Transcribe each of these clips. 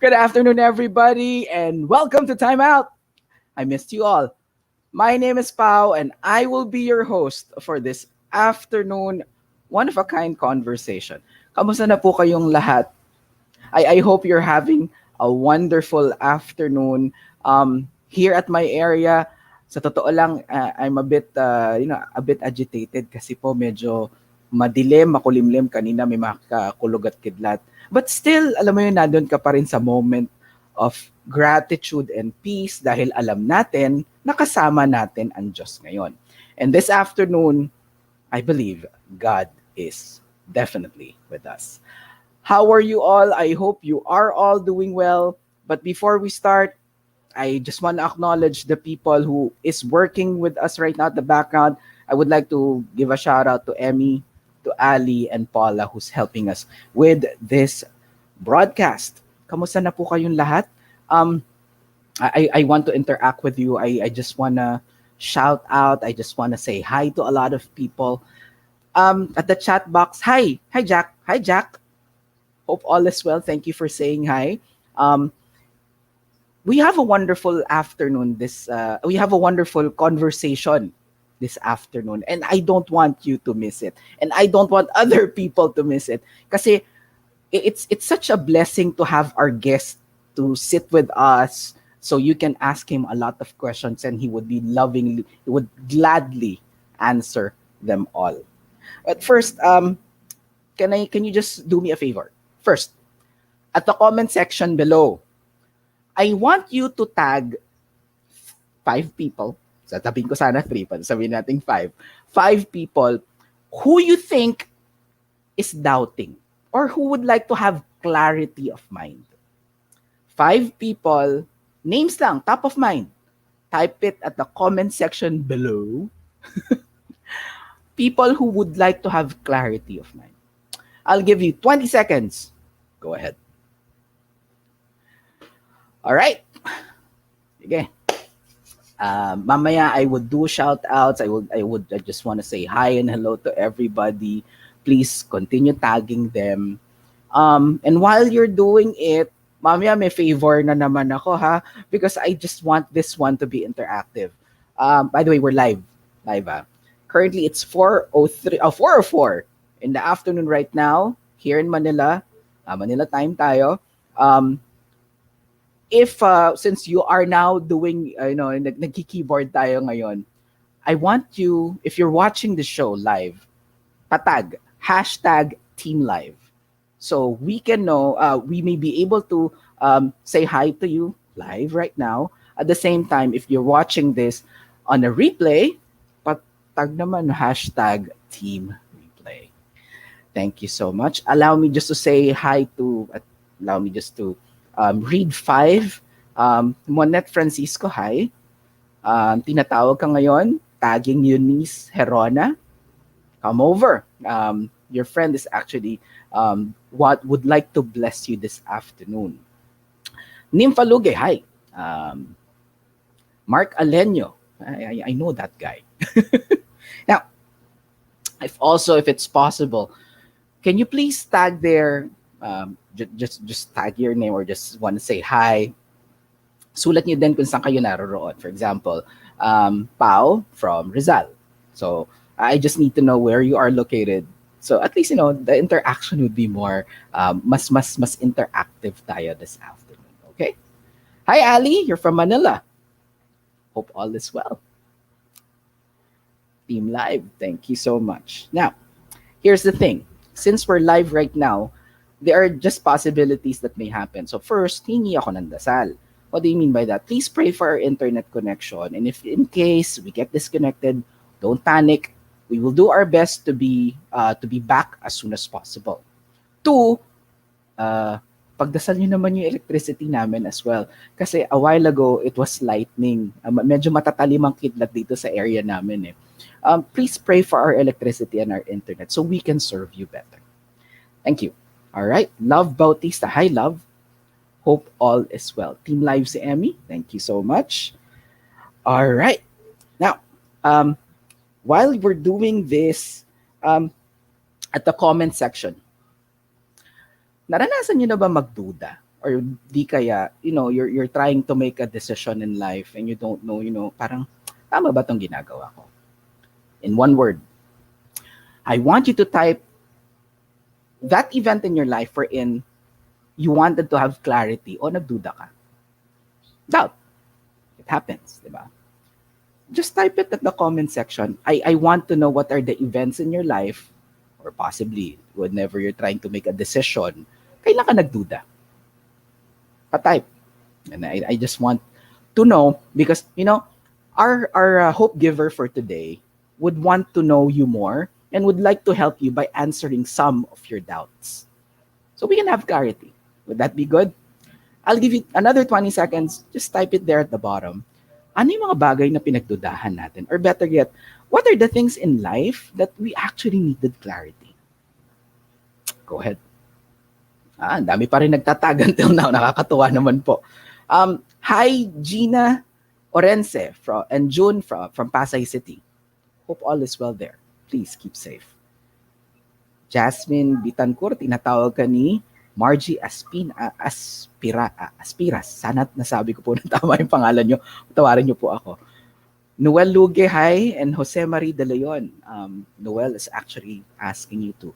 Good afternoon, everybody, and welcome to Time Out. I missed you all. My name is Pau, and I will be your host for this afternoon one-of-a-kind conversation. Kamusta na po kayong lahat? I hope you're having a wonderful afternoon here at my area. Sa totoo lang, I'm a bit, a bit agitated kasi po medyo madilim, makulimlim. Kanina may mga kakulog at kidlat. But still, alam mo yun, nandun ka pa rin sa moment of gratitude and peace dahil alam natin na kasama natin ang Diyos ngayon. And this afternoon, I believe God is definitely with us. How are you all? I hope you are all doing well. But before we start, I just want to acknowledge the people who is working with us right now at the background. I would like to give a shout out to Emmy, to Ali, and Paula who's helping us with this broadcast. Kamusta na po kayong lahat? I want to interact with you. I just want to shout out. I just want to say hi to a lot of people. At the chat box, hi. Hi, Jack. Hi, Jack. Hope all is well. Thank you for saying hi. We have a wonderful afternoon. We have a wonderful conversation this afternoon, and I don't want you to miss it, and I don't want other people to miss it. Kasi it's such a blessing to have our guest to sit with us, so you can ask him a lot of questions, and he would gladly answer them all. But first, can you just do me a favor? First, at the comment section below, I want you to tag 5 people. Sasabihin ko sana 3, pa sabihin natin 5. 5 people who you think is doubting or who would like to have clarity of mind. 5 people, names lang, top of mind. Type it at the comment section below. People who would like to have clarity of mind. I'll give you 20 seconds. Go ahead. All right. Sige. Mamaya I would do shout outs. I just want to say hi and hello to everybody. Please continue tagging them. And while you're doing it, mamaya may favor na naman ako ha, because I just want this one to be interactive. By the way, we're live. Currently it's 4:04 in the afternoon right now here in Manila. Manila time tayo. If since you are now doing nagki-keyboard tayo ngayon, I want you, if you're watching the show live, patag #teamlive, so we can know, we may be able to say hi to you live right now. At the same time, if you're watching this on a replay, patag naman #team replay. Thank you so much. Allow me just to say hi to, allow me just to read 5. Monet Francisco, hi. Tinatawag ka ngayon. Tagging Eunice Herona. Come over. Your friend is actually what would like to bless you this afternoon. Nympha Luge, hi. Mark Alenio. I know that guy. Now, if it's possible, can you please tag there? Just tag your name or just want to say hi. Sulat niyo din kung saan kayo naroroon. For example, Pau from Rizal. So I just need to know where you are located. So at least the interaction would be more mas interactive tayo this afternoon. Okay? Hi Ali, you're from Manila. Hope all is well. Team Live, thank you so much. Now, here's the thing. Since we're live right now, there are just possibilities that may happen. So first, hingi ako ng dasal. What do you mean by that? Please pray for our internet connection. And if in case we get disconnected, don't panic. We will do our best to be back as soon as possible. 2, pagdasal nyo naman yung electricity namin as well. Kasi a while ago, it was lightning. Medyo matatalim ang kidlat dito sa area namin eh. Please pray for our electricity and our internet so we can serve you better. Thank you. All right. Love Bautista. Hi, Love. Hope all is well. Team Live si Emmy. Thank you so much. All right. Now, while we're doing this, at the comment section, naranasan nyo na ba magduda? or di kaya, you're trying to make a decision in life and you don't know, parang tama ba tong ginagawa ko? In one word, I want you to type that event in your life wherein you wanted to have clarity o nagduda ka. Doubt. It happens, di ba? Just type it at the comment section. I want to know what are the events in your life, or possibly whenever you're trying to make a decision, kailan ka nagduda? Pa-type. And I just want to know because, our hope giver for today would want to know you more and would like to help you by answering some of your doubts. So we can have clarity. Would that be good? I'll give you another 20 seconds. Just type it there at the bottom. Ano yung mga bagay na pinagdudahan natin? Or better yet, what are the things in life that we actually needed clarity? Go ahead. Ang dami pa rin nagtatag until now. Nakakatuwa naman po. Hi, Gina Orense and June from Pasay City. Hope all is well there. Please keep safe. Jasmine Bitancourt, tinatawag ka ni Margie Aspiras. Sana nasabi ko po na tama yung pangalan nyo. Tawarin nyo po ako. Noel Luge, hi, and Jose Marie De Leon. Noel is actually asking you to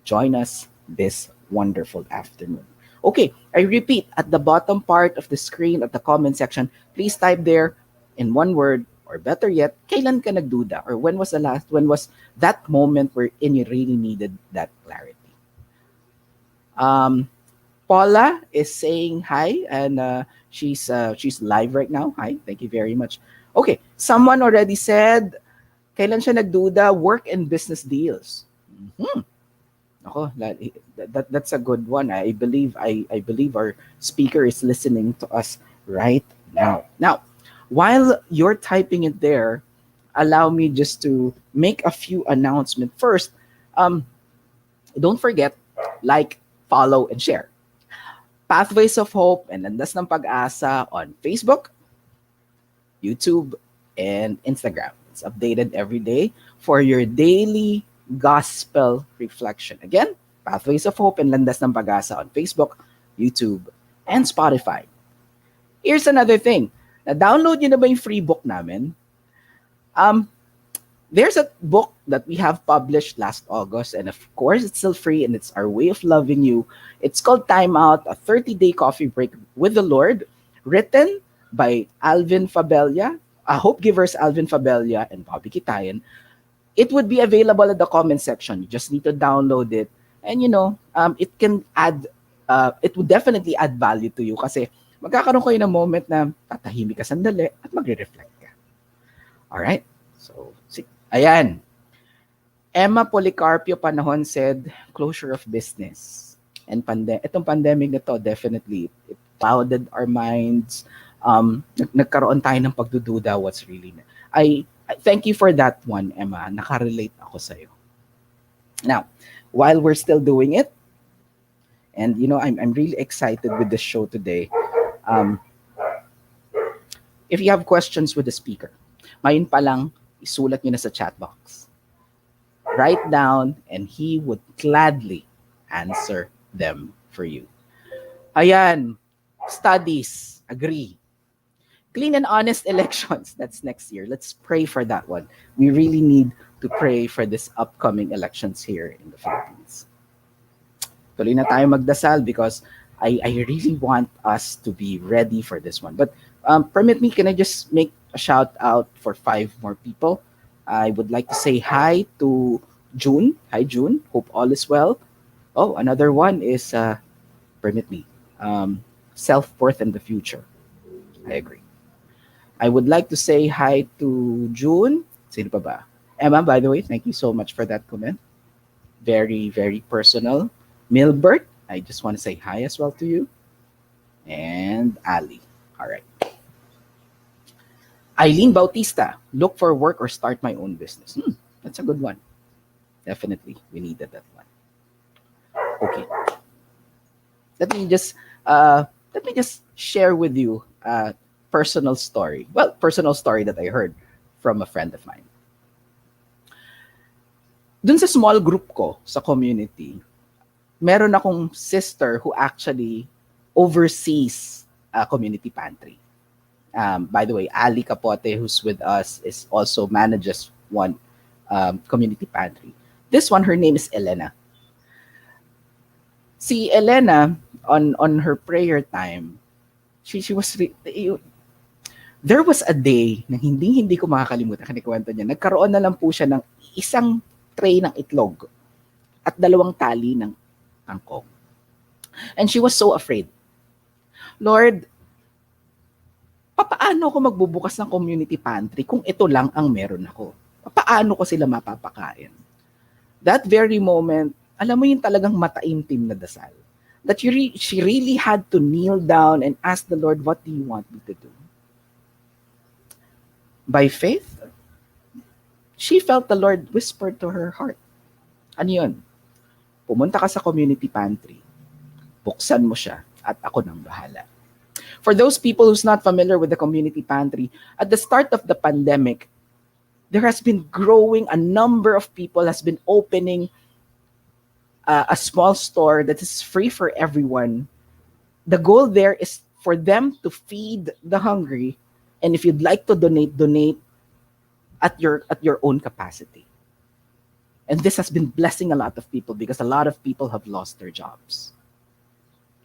join us this wonderful afternoon. Okay, I repeat, at the bottom part of the screen, at the comment section, please type there in one word, or better yet, kailan ka nagduda? Or when was that moment wherein you really needed that clarity? Paula is saying hi, and she's live right now. Hi, thank you very much. Okay, someone already said, kailan siya nagduda? Work and business deals. Ako, that's a good one. I believe our speaker is listening to us right now. Now, while you're typing it there, allow me just to make a few announcements. First, don't forget, like, follow, and share Pathways of Hope and Landas ng Pag-asa on Facebook, YouTube, and Instagram. It's updated every day for your daily gospel reflection. Again, Pathways of Hope and Landas ng Pag-asa on Facebook, YouTube, and Spotify. Here's another thing. Na-download nyo na ba yung free book namin? There's a book that we have published last August, and of course, it's still free, and it's Our Way of Loving You. It's called Time Out, a 30-day coffee break with the Lord, written by Alvin Fabella, Hope Givers Alvin Fabella and Bobby Kitayan. It would be available at the comment section. You just need to download it, and it can add, it would definitely add value to you kasi magkakaroon kayo ng moment na tatahimik ka sandali at magre-reflect ka. Alright? So, ayan. Emma Policarpio Panahon said, closure of business. And itong pandemic na to, definitely, it clouded our minds. Nagkaroon tayo ng pagdududa what's really. I thank you for that one, Emma. Nakarelate ako sa'yo. Now, while we're still doing it, and I'm really excited with the show today. If you have questions with the speaker, ngayon pa lang, isulat nyo na sa chat box. Write down, and he would gladly answer them for you. Ayan, studies, agree. Clean and honest elections, that's next year. Let's pray for that one. We really need to pray for this upcoming elections here in the Philippines. Tuloy na tayo magdasal because I really want us to be ready for this one. But permit me, can I just make a shout out for 5 more people? I would like to say hi to June. Hi, June. Hope all is well. Oh, another one is, permit me, self-worth in the future. I agree. I would like to say hi to June. Sino pa ba? Emma, by the way, thank you so much for that comment. Very, very personal. Milbert, I just want to say hi as well to you. And Ali. All right. Eileen Bautista, look for work or start my own business. That's a good one. Definitely, we needed that one. Okay. Let me just share with you a personal story. Well, personal story that I heard from a friend of mine. Dun sa small group ko sa community, meron akong sister who actually oversees a community pantry. By the way, Ali Capote, who's with us, is also manages one community pantry. This one, her name is Elena. Si Elena, on her prayer time, she was there was a day na hindi ko makakalimutan, kinikwento niya. Nagkaroon na lang po siya ng isang tray ng itlog at 2 tali ng kangkong. And she was so afraid. Lord, paano ako magbubukas ng community pantry kung ito lang ang meron ako? Paano ko sila mapapakain? That very moment, alam mo yung talagang mataimtim na dasal. That she really had to kneel down and ask the Lord, what do you want me to do? By faith, she felt the Lord whisper to her heart. Ano yun? Pumunta ka sa community pantry, buksan mo siya, at ako nang bahala. For those people who's not familiar with the community pantry, at the start of the pandemic, there has been growing, a number of people has been opening a small store that is free for everyone. The goal there is for them to feed the hungry, and if you'd like to donate at your own capacity. And this has been blessing a lot of people because a lot of people have lost their jobs.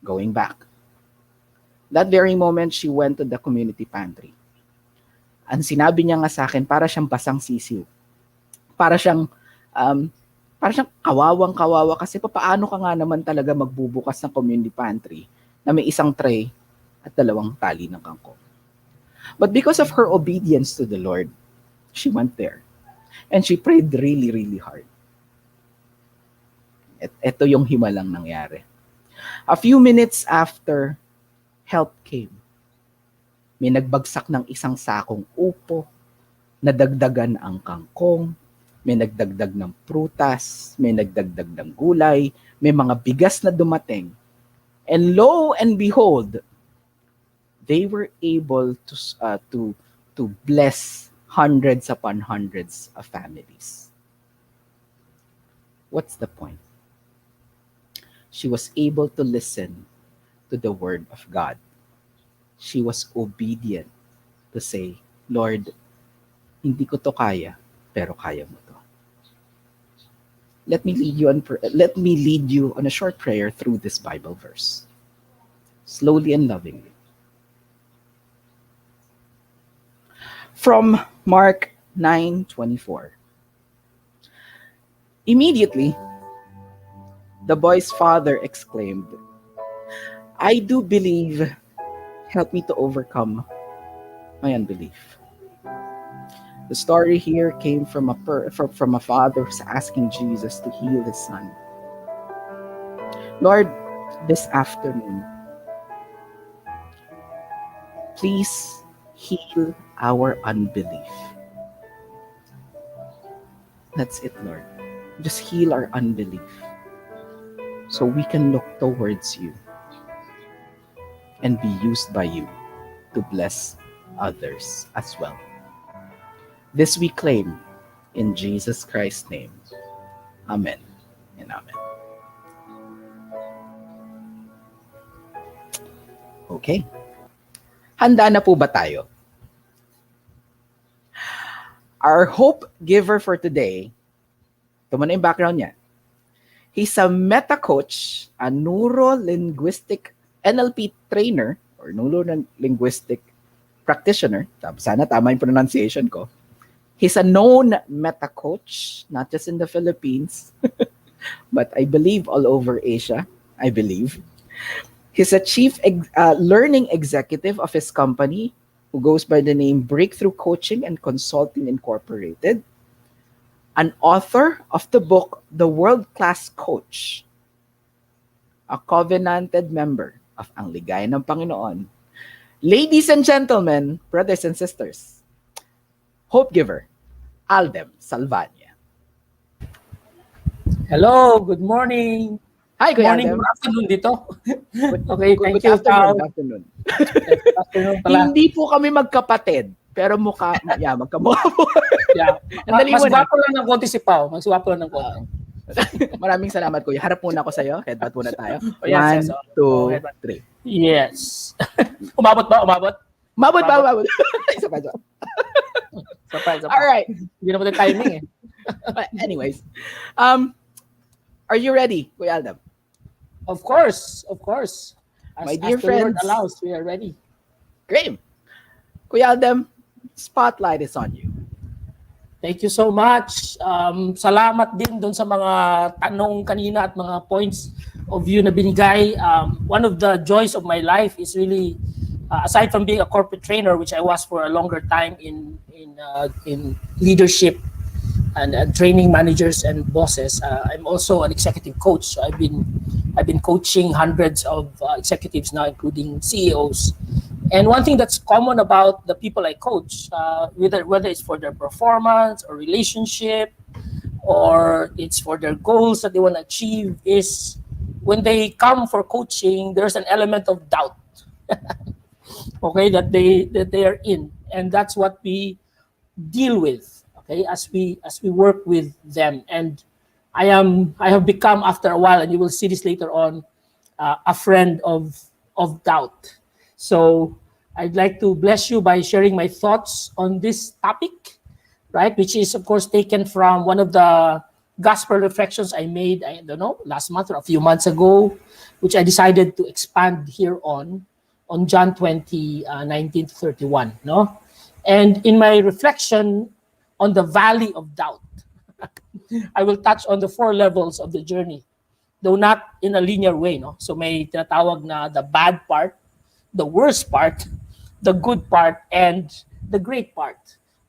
Going back. That very moment, she went to the community pantry. Ang sinabi niya nga sa akin, para siyang basang sisiw. Para siyang kawawang-kawawa kasi paano ka nga naman talaga magbubukas ng community pantry na may isang tray at 2 tali ng kangkong. But because of her obedience to the Lord, she went there. And she prayed really, really hard. Ito yung himalang nangyari. A few minutes after, help came. May nagbagsak ng isang sakong upo, nadagdagan ang kangkong, may nagdagdag ng prutas, may nagdagdag ng gulay, may mga bigas na dumating. And lo and behold, they were able to bless hundreds upon hundreds of families. What's the point? She was able to listen to the word of God. She was obedient to say, Lord, hindi ko to kaya, pero kaya mo to. Let me lead you on a short prayer through this Bible verse. Slowly and lovingly. From Mark 9:24. Immediately, the boy's father exclaimed, I do believe. Help me to overcome my unbelief. The story here came from a father who's asking Jesus to heal his son. Lord, this afternoon, please heal our unbelief. That's it, Lord. Just heal our unbelief so we can look towards you and be used by you to bless others as well. This we claim in Jesus Christ's name. Amen and amen. Okay. Handa na po ba tayo? Our hope giver for today, ito muna yung background niya. He's a meta coach, a neuro-linguistic NLP trainer or neuro-linguistic practitioner. Sana tama yung pronunciation ko. He's a known meta coach, not just in the Philippines, but I believe all over Asia. I believe. He's a chief learning executive of his company who goes by the name Breakthrough Coaching and Consulting Incorporated. An author of the book, The World-Class Coach. A covenanted member of Ang Ligaya ng Panginoon. Ladies and gentlemen, brothers and sisters, hope giver, Aldem Salvana. Hello, good morning. Hi, Kuya Morning, Aldem. good afternoon dito. Okay, thank Good you. afternoon. Good afternoon. Good afternoon pala. Hindi po kami magkapatid, pero magkamukha po. Yeah. Ang dali Mas mo na. gwapo lang ng konti si Pao. Mas gwapo lang ng konti. Maraming salamat, kuya. Harap muna ako sa'yo. Headbutt muna tayo. Oh, yes, yes. One, Oh, two, headbutt. three. Yes. Umabot ba? Umabot? Mabot ba? Umabot? Mabot. Isa pa. Isa pa. Alright. Hindi na po yung timing eh. But anyways, um, are you ready, Kuya Aldem? Of course, of course. My As dear the Lord friends. allows, we are ready. Great. Kuya Aldem, spotlight is on you. Thank you so much. Salamat din doon sa mga tanong kanina at mga points of view na binigay. One of the joys of my life is really, aside from being a corporate trainer, which I was for a longer time in leadership and training managers and bosses, I'm also an executive coach. So I've been coaching hundreds of executives now, including CEOs. And one thing that's common about the people I coach, whether it's for their performance or relationship, or it's for their goals that they want to achieve, is when they come for coaching, there's an element of doubt, okay, that they are in, and that's what we deal with, okay, as we work with them. And I have become, after a while, and you will see this later on, a friend of doubt. So I'd like to bless you by sharing my thoughts on this topic, right? Which is, of course, taken from one of the gospel reflections I made, I don't know, last month or a few months ago, which I decided to expand here on John 20, 19 to 31, no? And in my reflection on the valley of doubt, I will touch on the 4 levels of the journey, though not in a linear way, no? So may tinatawag na the bad part, the worst part, the good part, and the great part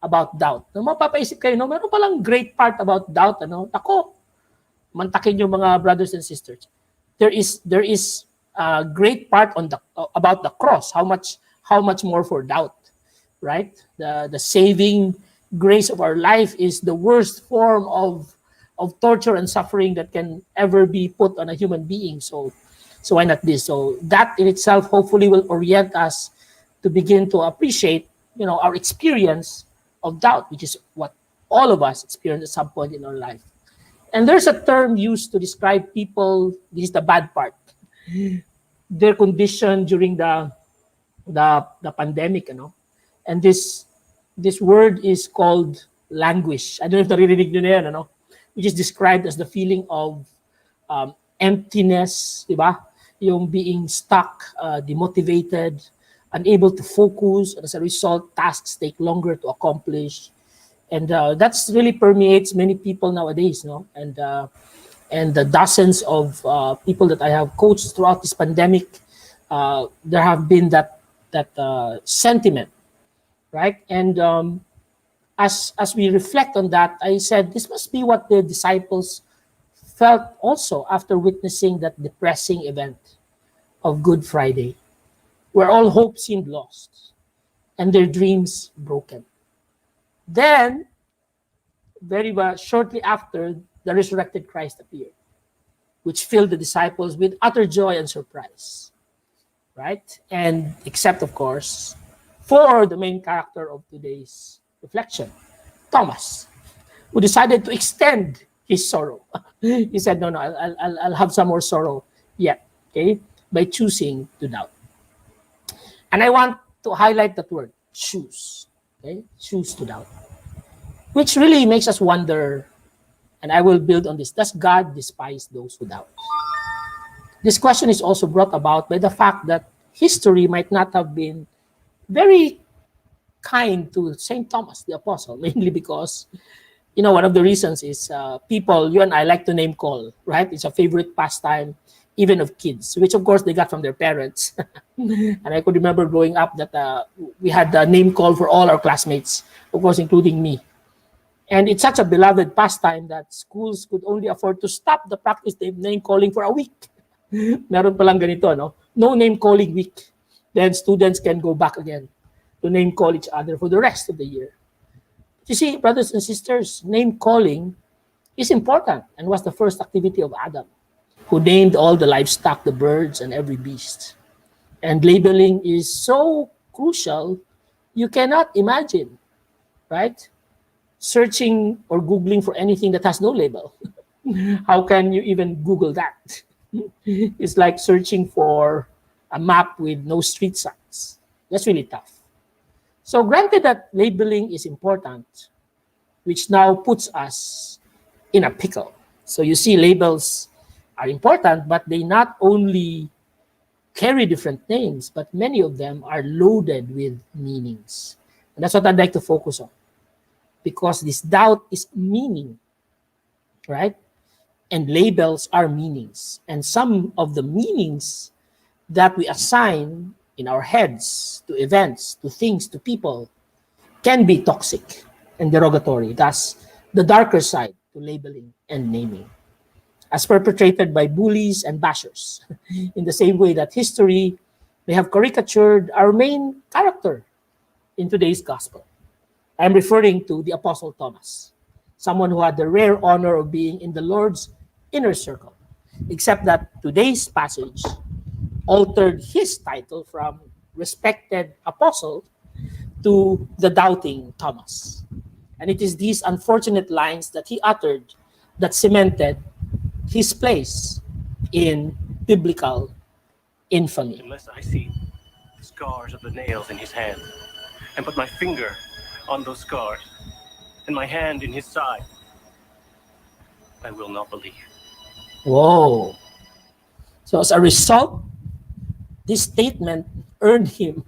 about doubt. No, mapapaisip kayo, no, meron palang great part about doubt, ano? Ako, mantakin yung mga brothers and sisters. There is a great part on the about the cross. How much more for doubt, right? The saving grace of our life is the worst form of torture and suffering that can ever be put on a human being. So why not this? So that in itself hopefully will orient us to begin to appreciate, our experience of doubt, which is what all of us experience at some point in our life. And there's a term used to describe people. This is the bad part. Their condition during the pandemic, and this word is called languish. I don't know if naririnig nyo na yan, which is described as the feeling of emptiness, di ba? Yung being stuck, demotivated, unable to focus, and as a result, tasks take longer to accomplish. And that's really permeates many people nowadays, and the dozens of people that I have coached throughout this pandemic, there have been that sentiment, right? And as we reflect on that, I said this must be what the disciples felt also after witnessing that depressing event of Good Friday, where all hope seemed lost and their dreams broken. Then, very shortly after, the resurrected Christ appeared, which filled the disciples with utter joy and surprise, right? And except, of course, for the main character of today's reflection, Thomas, who decided to extend his sorrow. He said, no, I'll have some more sorrow yet, okay, by choosing to doubt. And I want to highlight that word, choose, okay, choose to doubt, which really makes us wonder, and I will build on this, does God despise those who doubt? This question is also brought about by the fact that history might not have been very kind to St. Thomas the Apostle, mainly because, one of the reasons is people, you and I like to name call, right? It's a favorite pastime, even of kids, which of course they got from their parents. And I could remember growing up that we had the name call for all our classmates, of course, including me. And it's such a beloved pastime that schools could only afford to stop the practice of name calling for a week. Meron palang ganito, no? No name calling week. Then students can go back again to name call each other for the rest of the year. You see, brothers and sisters, name calling is important and was the first activity of Adam, who named all the livestock, the birds, and every beast. And labeling is so crucial, you cannot imagine, right? Searching or Googling for anything that has no label. How can you even Google that? It's like searching for a map with no street signs. That's really tough. So, granted that labeling is important, which now puts us in a pickle. So, you see, labels are important, but they not only carry different names, but many of them are loaded with meanings. And that's what I'd like to focus on because this doubt is meaning, right? And labels are meanings. And some of the meanings that we assign in our heads to events, to things, to people can be toxic and derogatory. That's the darker side to labeling and naming, as perpetrated by bullies and bashers, in the same way that history may have caricatured our main character in today's gospel. I'm referring to the Apostle Thomas, someone who had the rare honor of being in the Lord's inner circle, except that today's passage altered his title from respected apostle to the doubting Thomas. And it is these unfortunate lines that he uttered that cemented his place in biblical infamy. Unless I see the scars of the nails in his hand and put my finger on those scars and my hand in his side, I will not believe. Whoa. So as a result, this statement earned him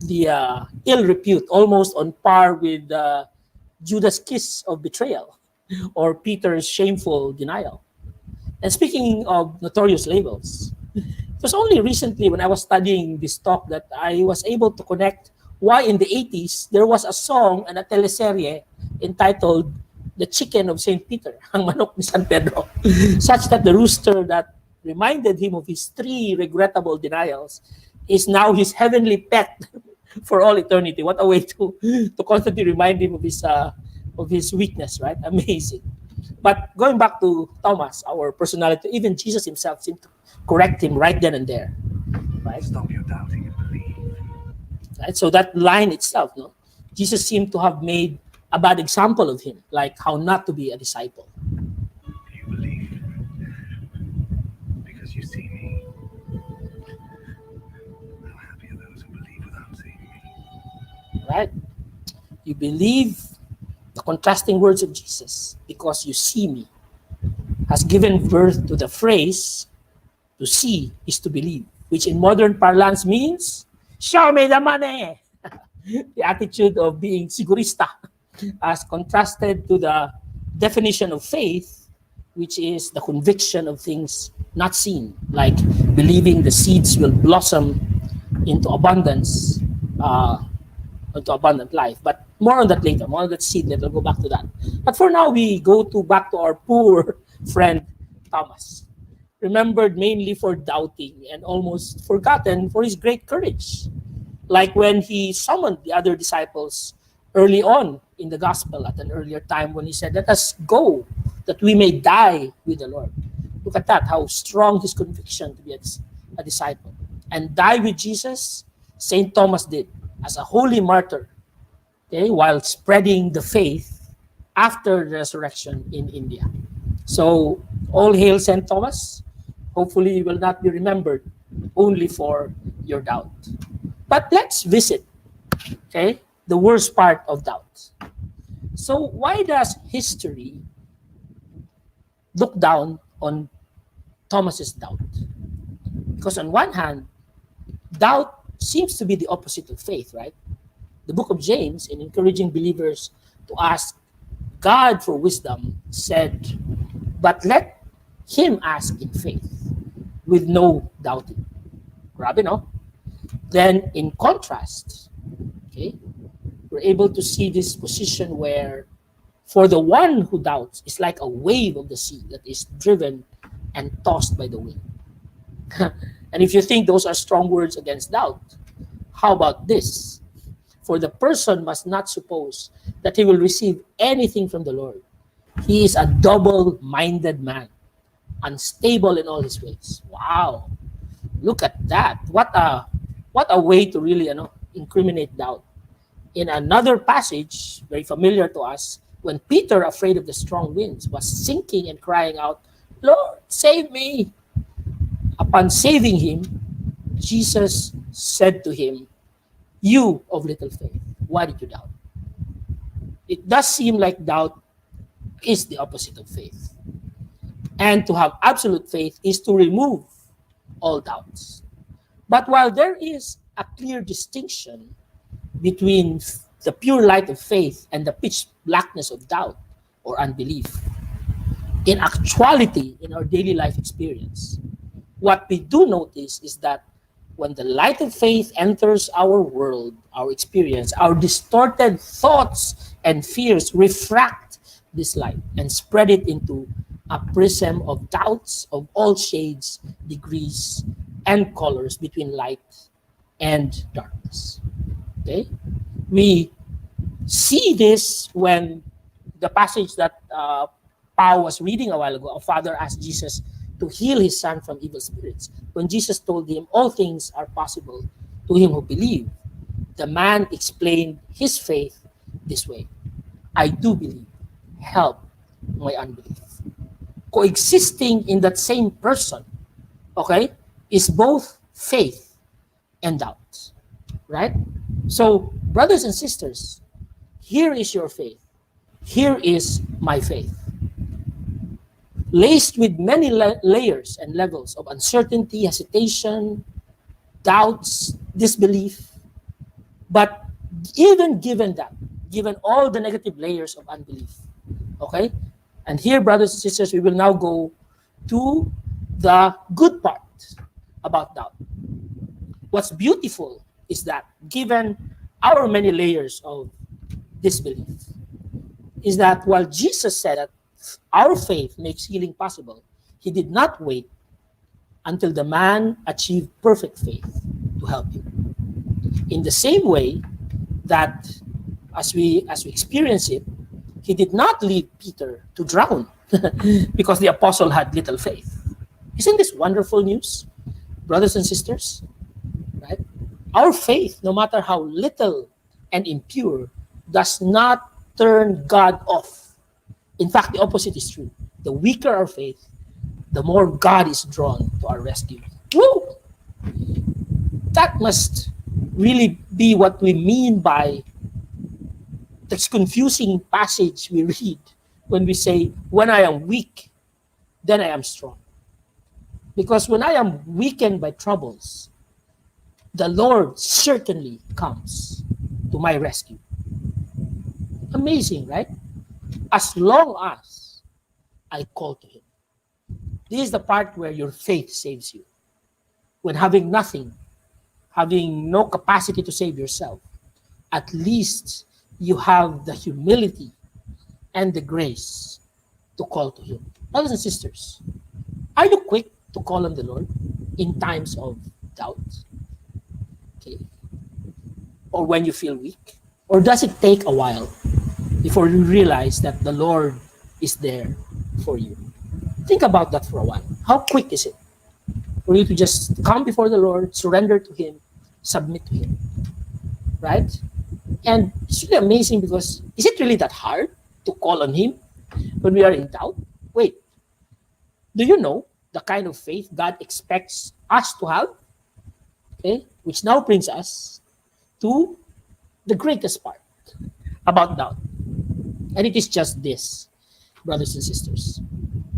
the ill repute, almost on par with Judas' kiss of betrayal or Peter's shameful denial. And speaking of notorious labels, it was only recently when I was studying this talk that I was able to connect why in the 80s there was a song and a teleserye entitled The Chicken of St. Peter, Ang Manok ni San Pedro, such that the rooster that reminded him of his 3 regrettable denials is now his heavenly pet for all eternity. What a way to constantly remind him of his weakness, right? Amazing. But going back to Thomas, our personality, even Jesus himself seemed to correct him right then and there. Right? Stop your doubting and believe. Right? So that line itself, no? Jesus seemed to have made a bad example of him, like how not to be a disciple. You believe because you see me. How happy are those who believe without seeing me. Right? You believe the contrasting words of Jesus because you see me has given birth to the phrase to see is to believe, which in modern parlance means show me the money. The attitude of being sigurista as contrasted to the definition of faith, which is the conviction of things not seen, like believing the seeds will blossom into abundance, into abundant life. But more on that later, more on that seed later. I'll go back to that. But for now, we go back to our poor friend Thomas, remembered mainly for doubting and almost forgotten for his great courage. Like when he summoned the other disciples early on in the gospel at an earlier time when he said, "Let us go that we may die with the Lord." Look at that, how strong his conviction to be a disciple. And die with Jesus, St. Thomas did as a holy martyr, okay, while spreading the faith after the resurrection in India. So, all hail St. Thomas. Hopefully, you will not be remembered only for your doubt. But let's visit, okay, the worst part of doubt. So, why does history look down on Thomas's doubt? Because on one hand, doubt seems to be the opposite of faith, right? The book of James, in encouraging believers to ask God for wisdom, said, "But let him ask in faith, with no doubting." Grabe, no? Then, in contrast, okay, we're able to see this position where for the one who doubts, it's like a wave of the sea that is driven and tossed by the wind. And if you think those are strong words against doubt, how about this? For the person must not suppose that he will receive anything from the Lord. He is a double-minded man, unstable in all his ways. Wow. Look at that. What a way to really incriminate doubt. In another passage, very familiar to us, When Peter, afraid of the strong winds, was sinking and crying out, "Lord, save me." Upon saving him, Jesus said to him, "You of little faith, why did you doubt?" It does seem like doubt is the opposite of faith. And to have absolute faith is to remove all doubts. But while there is a clear distinction between the pure light of faith and the pitch blackness of doubt or unbelief, in actuality, in our daily life experience, what we do notice is that when the light of faith enters our world, our experience, our distorted thoughts and fears refract this light and spread it into a prism of doubts of all shades, degrees, and colors between light and darkness. Okay? We see this when the passage that Pao was reading a while ago, a father asked Jesus to heal his son from evil spirits. When Jesus told him all things are possible to him who believe, the man explained his faith this way: I do believe, help my unbelief. Coexisting in that same person, okay, is both faith and doubt, right? So, brothers and sisters, here is your faith. Here is my faith. Laced with many layers and levels of uncertainty, hesitation, doubts, disbelief. But even given that, given all the negative layers of unbelief, okay? And here, brothers and sisters, we will now go to the good part about doubt. What's beautiful is that given our many layers of disbelief, is that while Jesus said that our faith makes healing possible, he did not wait until the man achieved perfect faith to help him. In the same way that as we experience it, he did not leave Peter to drown because the apostle had little faith. Isn't this wonderful news, brothers and sisters? Right? Our faith, no matter how little and impure, does not turn God off. In fact, the opposite is true. The weaker our faith, the more God is drawn to our rescue. Woo! That must really be what we mean by this confusing passage we read when we say, when I am weak, then I am strong. Because when I am weakened by troubles, the Lord certainly comes to my rescue. Amazing, right? As long as I call to him. This is the part where your faith saves you. When having nothing, having no capacity to save yourself, at least you have the humility and the grace to call to him. Brothers and sisters, are you quick to call on the Lord in times of doubt? Okay. Or when you feel weak? Or does it take a while before you realize that the Lord is there for you? Think about that for a while. How quick is it for you to just come before the Lord, surrender to him, submit to him? Right? And it's really amazing because is it really that hard to call on him when we are in doubt? Wait, do you know the kind of faith God expects us to have? Okay, which now brings us to the greatest part about doubt. And it is just this, brothers and sisters.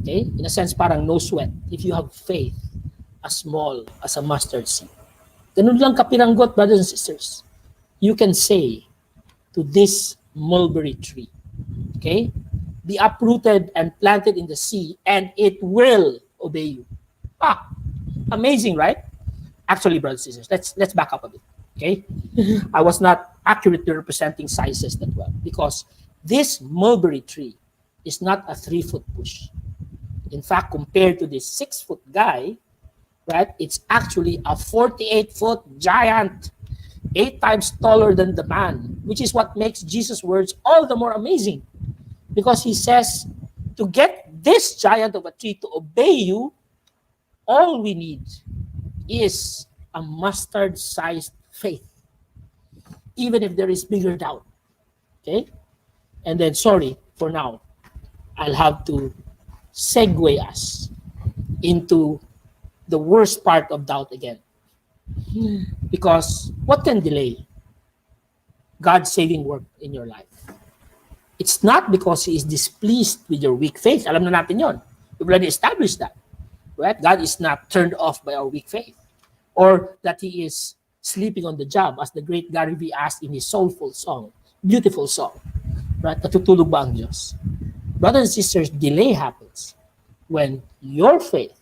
Okay, in a sense, parang no sweat. If you have faith as small as a mustard seed. Ganun lang kapiranggot, brothers and sisters. You can say to this mulberry tree, okay, be uprooted and planted in the sea, and it will obey you. Ah, amazing, right? Actually, brothers and sisters, let's back up a bit, okay? I was not accurately representing sizes that well because this mulberry tree is not a 3-foot bush. In fact, compared to this 6-foot guy, right, it's actually a 48-foot giant, 8 times taller than the man, which is what makes Jesus' words all the more amazing. Because he says, to get this giant of a tree to obey you, all we need is a mustard-sized faith, even if there is bigger doubt. Okay? And then, sorry, for now, I'll have to segue us into the worst part of doubt again. Because what can delay God's saving work in your life? It's not because He is displeased with your weak faith. Alam na natin yon. We've already established that. Right? God is not turned off by our weak faith. Or that He is sleeping on the job, as the great Gary V asked in his soulful song, beautiful song. Right? Natutulog ba ang Diyos? Brothers and sisters, delay happens when your faith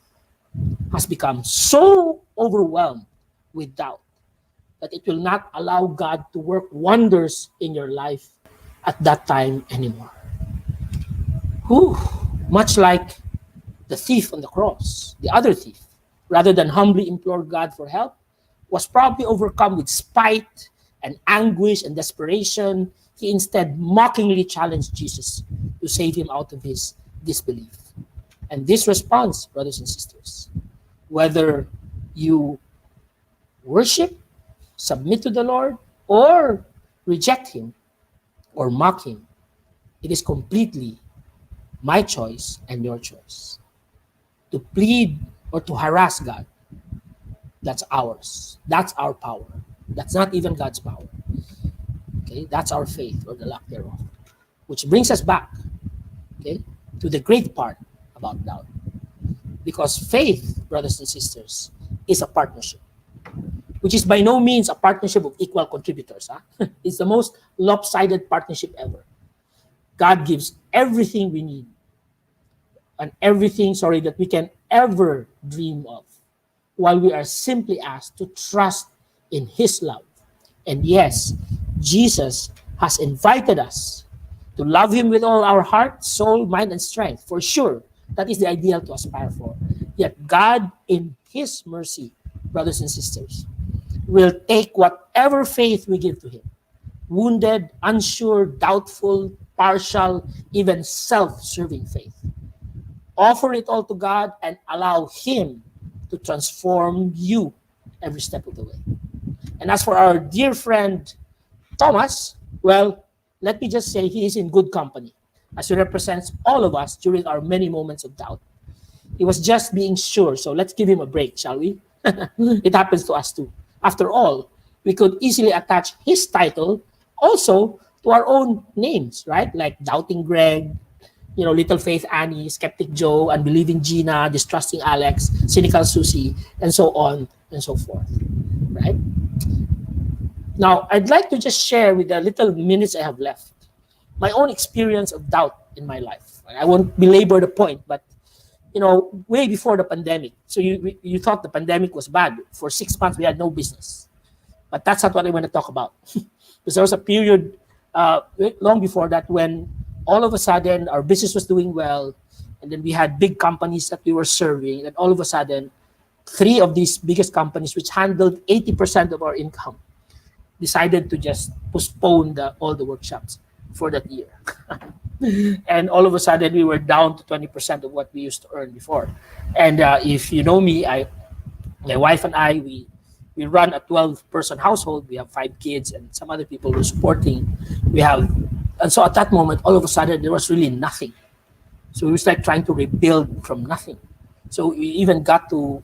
has become so overwhelmed with doubt that it will not allow God to work wonders in your life at that time anymore. Whew, much like the thief on the cross, the other thief, rather than humbly implore God for help, was probably overcome with spite and anguish and desperation. He instead mockingly challenged Jesus to save him out of his disbelief. And this response, brothers and sisters, whether you worship, submit to the Lord, or reject Him, or mock Him, it is completely my choice and your choice. To plead or to harass God, that's ours. That's our power. That's not even God's power. Okay, that's our faith or the lack thereof. Which brings us back, okay, to the great part about doubt. Because faith, brothers and sisters, is a partnership, which is by no means a partnership of equal contributors. Huh? It's the most lopsided partnership ever. God gives everything we need and everything, that we can ever dream of, while we are simply asked to trust in His love. And yes, Jesus has invited us to love Him with all our heart, soul, mind, and strength. For sure, that is the ideal to aspire for. Yet God, in His mercy, brothers and sisters, will take whatever faith we give to Him, wounded, unsure, doubtful, partial, even self-serving faith. Offer it all to God and allow Him to transform you every step of the way. And as for our dear friend Thomas, well, let me just say he is in good company, as he represents all of us during our many moments of doubt. He was just being sure, so let's give him a break, shall we? It happens to us too. After all, we could easily attach his title also to our own names, right? Like Doubting Greg, Little Faith Annie, Skeptic Joe, Unbelieving Gina, Distrusting Alex, Cynical Susie, and so on and so forth, right? Now, I'd like to just share with the little minutes I have left my own experience of doubt in my life. I won't belabor the point, but way before the pandemic. So you thought the pandemic was bad. For 6 months, we had no business. But that's not what I want to talk about. Because there was a period long before that when all of a sudden our business was doing well, and then we had big companies that we were serving, and all of a sudden, 3 of these biggest companies, which handled 80% of our income, decided to just postpone all the workshops for that year. And all of a sudden, we were down to 20% of what we used to earn before. And if you know me, my wife and I, we run a 12-person household. We have 5 kids and some other people we're supporting. And so at that moment, all of a sudden, there was really nothing. So it was like trying to rebuild from nothing. So we even got to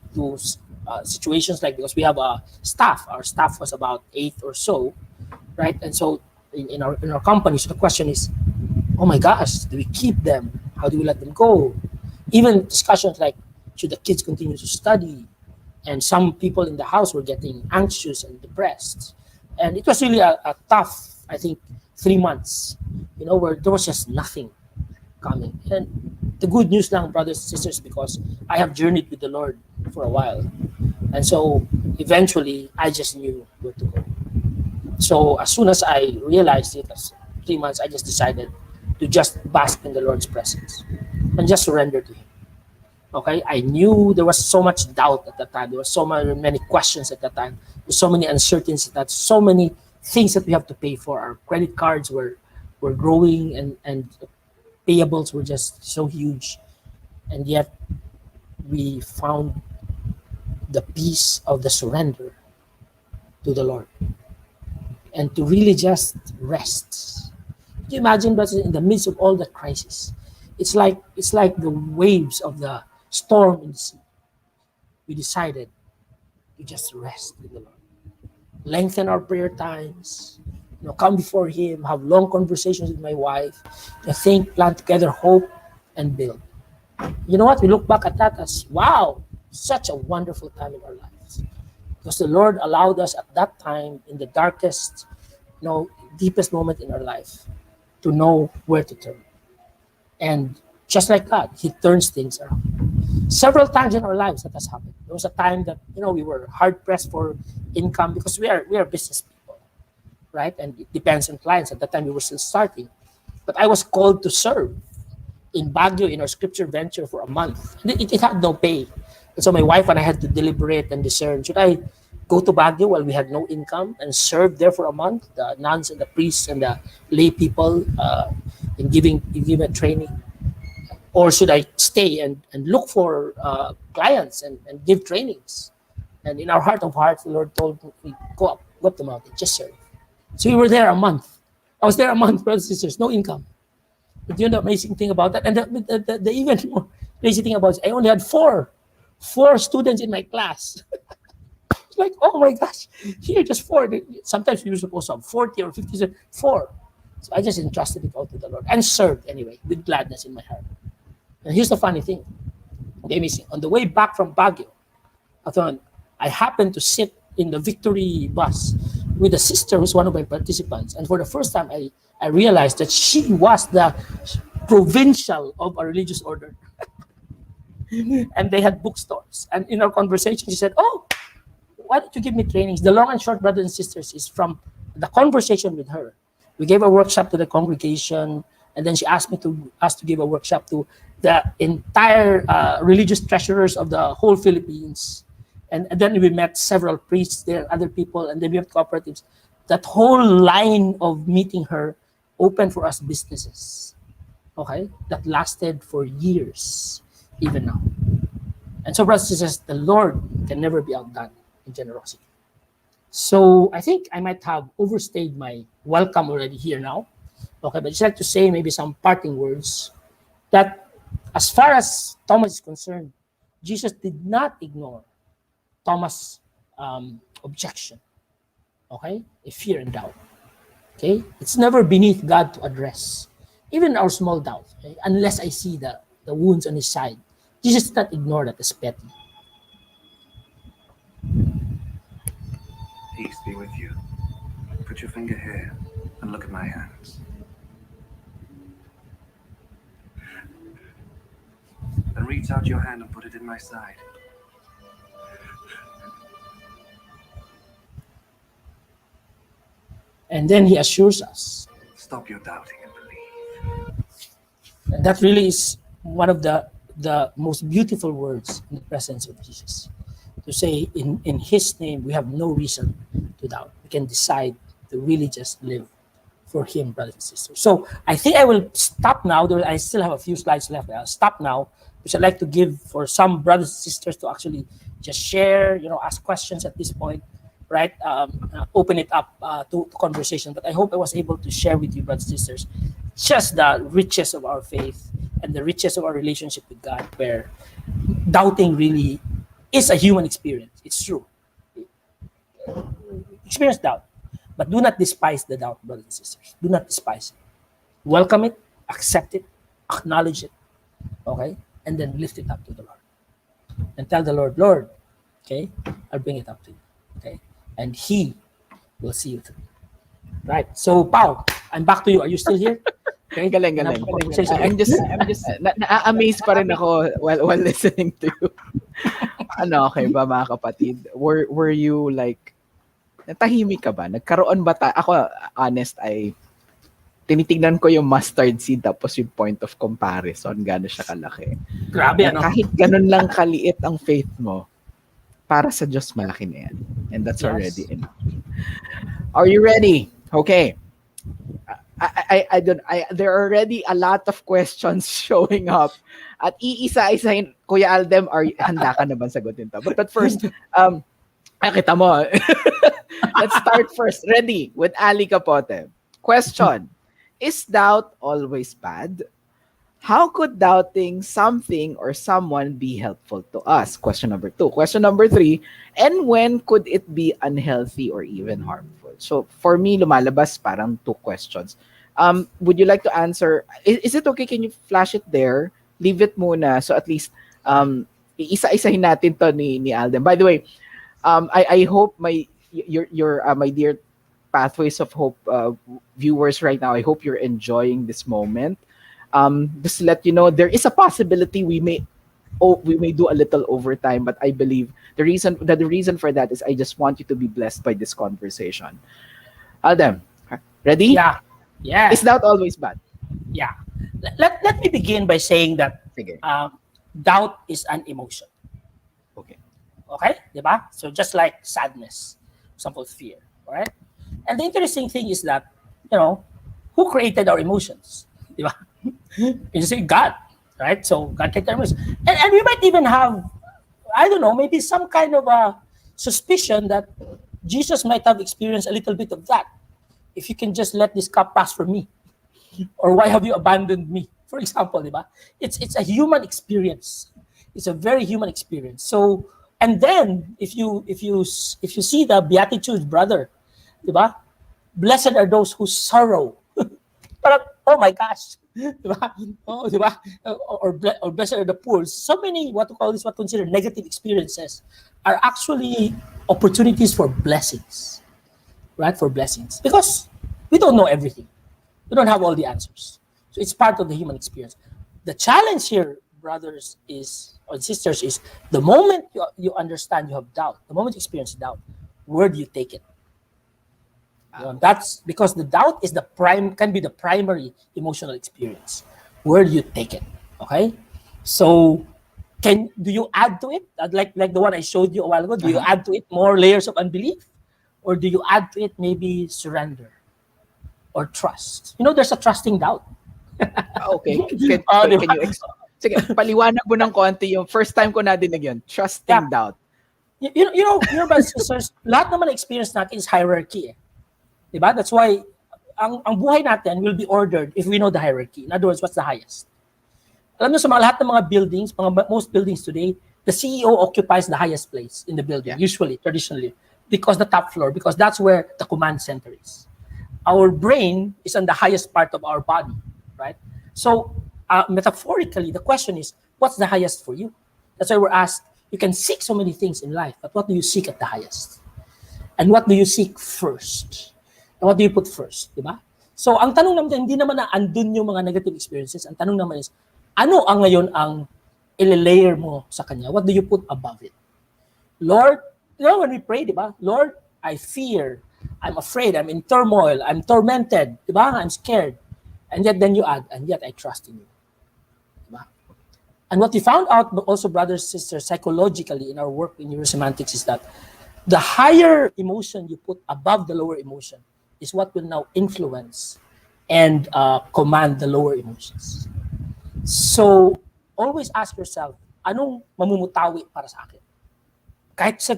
situations like, because we have a staff. Our staff was about 8 or so, right? And so in our company, so the question is, oh my gosh, do we keep them? How do we let them go? Even discussions like, should the kids continue to study? And some people in the house were getting anxious and depressed. And it was really a tough, I think, 3 months, where there was just nothing coming. And the good news now, brothers and sisters, because I have journeyed with the Lord for a while. And so eventually I just knew where to go. So as soon as I realized it, as 3 months, I just decided to just bask in the Lord's presence and just surrender to Him. Okay, I knew there was so much doubt at that time. There were so many questions at that time. There were so many uncertainties at that. So many things that we have to pay for. Our credit cards were growing, and payables were just so huge. And yet we found the peace of the surrender to the Lord, and to really just rest you imagine, brothers, in the midst of all that crisis, it's like the waves of the storm in the sea. We decided to just rest in the Lord, lengthen our prayer times, come before Him, have long conversations with my wife, to think, plan together, hope, and build. You know what? We look back at that as, wow, such a wonderful time in our lives. Because the Lord allowed us at that time, in the darkest, deepest moment in our life, to know where to turn. And just like that, He turns things around. Several times in our lives that has happened. There was a time that we were hard pressed for income because we are business people, right? And it depends on clients. At that time, we were still starting, but I was called to serve in Baguio in our scripture venture for a month. And it had no pay, and so my wife and I had to deliberate and discern: should I go to Baguio while we had no income and serve there for a month, the nuns and the priests and the lay people in giving training? Or should I stay and look for clients and give trainings? And in our heart of hearts, the Lord told me, go up the mountain, just serve. So we were there a month. I was there a month, brothers and sisters, no income. But you know the amazing thing about that, and the even more crazy thing about it, I only had four students in my class. It's like, oh my gosh, here just four. Sometimes we were supposed to have 40 or 50, so four. So I just entrusted it all to the Lord and served anyway with gladness in my heart. And here's the funny thing, the amazing. On the way back from Baguio, I happened to sit in the Victory bus with a sister who's one of my participants. And for the first time, I realized that she was the provincial of a religious order. And they had bookstores. And in our conversation, she said, oh, why don't you give me trainings? The long and short, brothers and sisters, is from the conversation with her. We gave a workshop to the congregation, and then she asked me to give a workshop to the entire religious treasurers of the whole Philippines. And then we met several priests there, other people, and then we have cooperatives. That whole line of meeting her opened for us businesses, okay, that lasted for years, even now. And so, brothers and sisters, the Lord can never be outdone in generosity. So I think I might have overstayed my welcome already here now. Okay, but just like to say maybe some parting words that as far as Thomas is concerned, Jesus did not ignore Thomas' objection, okay, a fear and doubt. Okay, it's never beneath God to address even our small doubt, okay? Unless I see the wounds on his side. Jesus did not ignore that as petty. Peace be with you. Put your finger here and look at my hands. Then reach out your hand and put it in my side. And then he assures us. Stop your doubting and believe. And that really is one of the most beautiful words in the presence of Jesus. To say in his name, we have no reason to doubt. We can decide to really just live for him, brothers and sisters. So I think I will stop now. I still have a few slides left. I'll stop now, which I'd like to give for some brothers and sisters to actually just share, ask questions at this point, right? Open it up to conversation. But I hope I was able to share with you, brothers and sisters, just the riches of our faith and the riches of our relationship with God, where doubting really is a human experience. It's true. Experience doubt. But do not despise the doubt, brothers and sisters. Do not despise it. Welcome it, accept it, acknowledge it, okay? And then lift it up to the Lord. And tell the Lord, Lord, okay, I'll bring it up to you, okay? And he will see you through. Right? So, Pao, I'm back to you. Are you still here? Okay? Galing. I'm just na-amaze pa rin ako while listening to you. Okay ba mga kapatid? Were you like, natahimik ka ba? Nagkaroon ba ako, honest, tinitignan ko yung mustard seed tapos yung point of comparison, gaano siya kalaki. Grabe, Kahit ganun lang kaliit ang faith mo, para sa Diyos malaki na yan. And that's already enough. Are you ready? Okay. There are already a lot of questions showing up. At iisa-isahin, Kuya Aldem, handa ka na ba sagutin to? But first, kita mo. Let's start first. Ready with Ali Capote. Question. Is doubt always bad? How could doubting something or someone be helpful to us? Question number 2. Question number 3, and when could it be unhealthy or even harmful? So for me, lumalabas parang 2 questions. Would you like to answer? Is it okay? Can you flash it there? Leave it muna. So at least isa-isahin natin to ni Aldem. By the way, I hope my dear Pathways of Hope viewers right now, I hope you're enjoying this moment. Just to let you know, there is a possibility we may do a little overtime, but I believe the reason for that is I just want you to be blessed by this conversation. Aldem, ready? Yeah. Yeah. Is doubt always bad? Yeah. Let me begin by saying that Sige. doubt is an emotion. Okay. Okay? Diba? So just like sadness, for example, fear. All right? And the interesting thing is that, who created our emotions? Diba? You say God, right? So God created our emotions. And we might even have, I don't know, maybe some kind of a suspicion that Jesus might have experienced a little bit of that. If you can just let this cup pass from me. Or why have you abandoned me? For example, diba? It's a human experience. It's a very human experience. So, and then if you see the Beatitudes, brother, diba? Blessed are those who sorrow. Parang, oh my gosh, diba? Oh, diba? Or blessed are the poor. So many what consider negative experiences are actually opportunities for blessings, right? For blessings, because we don't know everything. We don't have all the answers. So it's part of the human experience. The challenge here, brothers or sisters, is the moment you understand you have doubt, the moment you experience doubt, where do you take it? That's because the doubt can be the primary emotional experience. Where do you take it? Okay? So do you add to it? Like the one I showed you a while ago, do you add to it more layers of unbelief? Or do you add to it maybe surrender or trust? There's a trusting doubt. Okay. Can you sige, paliwanag mo ng konti yung first time ko nadinig yun. Trusting doubt. Brothers and sisters, lahat naman na experience natin is hierarchy. Diba? That's why ang buhay natin will be ordered if we know the hierarchy. In other words, what's the highest? Alam nyo, sa lahat ng mga buildings, most buildings today, the CEO occupies the highest place in the building, usually, traditionally, because that's where the command center is. Our brain is on the highest part of our body, right? So, metaphorically, the question is, what's the highest for you? That's why we're asked, you can seek so many things in life, but what do you seek at the highest? And what do you seek first? And what do you put first? Diba? So, ang tanong naman, hindi naman na andun yung mga negative experiences. Ang tanong naman is, ano ang ngayon ang ile-layer mo sa Kanya? What do you put above it? Lord, when we pray, diba? Lord, I fear, I'm afraid, I'm in turmoil, I'm tormented, diba? I'm scared. And yet then you add, and yet I trust in you. Diba? And what we found out also, brothers and sisters, psychologically in our work in neurosemantics is that the higher emotion you put above the lower emotion is what will now influence and command the lower emotions. So, always ask yourself, anong mamumutawi para sa akin? Kahit sa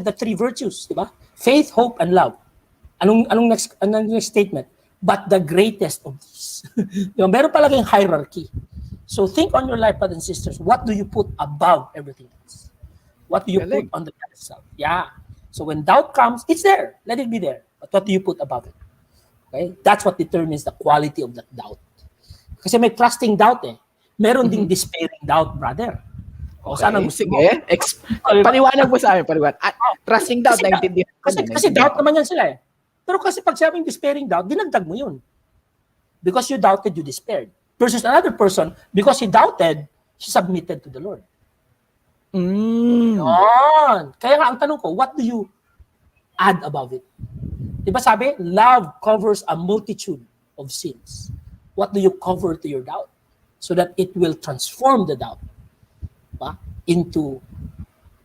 the 3 virtues, di ba? Faith, hope, and love. Anong next statement? But the greatest of these. Meron pala kayong hierarchy. So think on your life, brothers and sisters. What do you put above everything else? What do you put on the pedestal? Yeah. So when doubt comes, it's there. Let it be there. But what do you put above it? Okay? That's what determines the quality of that doubt. Kasi may trusting doubt eh. Meron ding despairing doubt, brother. O sana gusto mo. Sige. Paliwanag mo sa amin, trusting doubt, naintindihan. Kasi doubt naman yan sila eh. Pero kasi pag sabing despairing doubt, dinagdag mo yun. Because you doubted, you despaired. Versus another person, because he doubted, he submitted to the Lord. Yun. Kaya nga ang tanong ko, what do you add above it? Diba sabi, love covers a multitude of sins. What do you cover to your doubt? So that it will transform the doubt into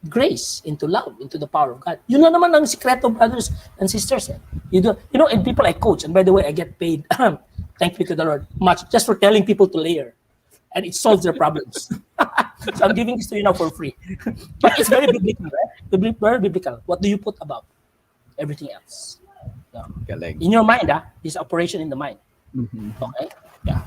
grace, into love, into the power of God. Yun na naman ang sikreto, brothers and sisters. And people I coach, and by the way, I get paid, thank you to the Lord, much, just for telling people to layer. And it solves their problems. So I'm giving this to you now for free. But it's very biblical, right? Very biblical. What do you put above everything else? In your mind, this operation in the mind. Mhm. Okay? Yeah.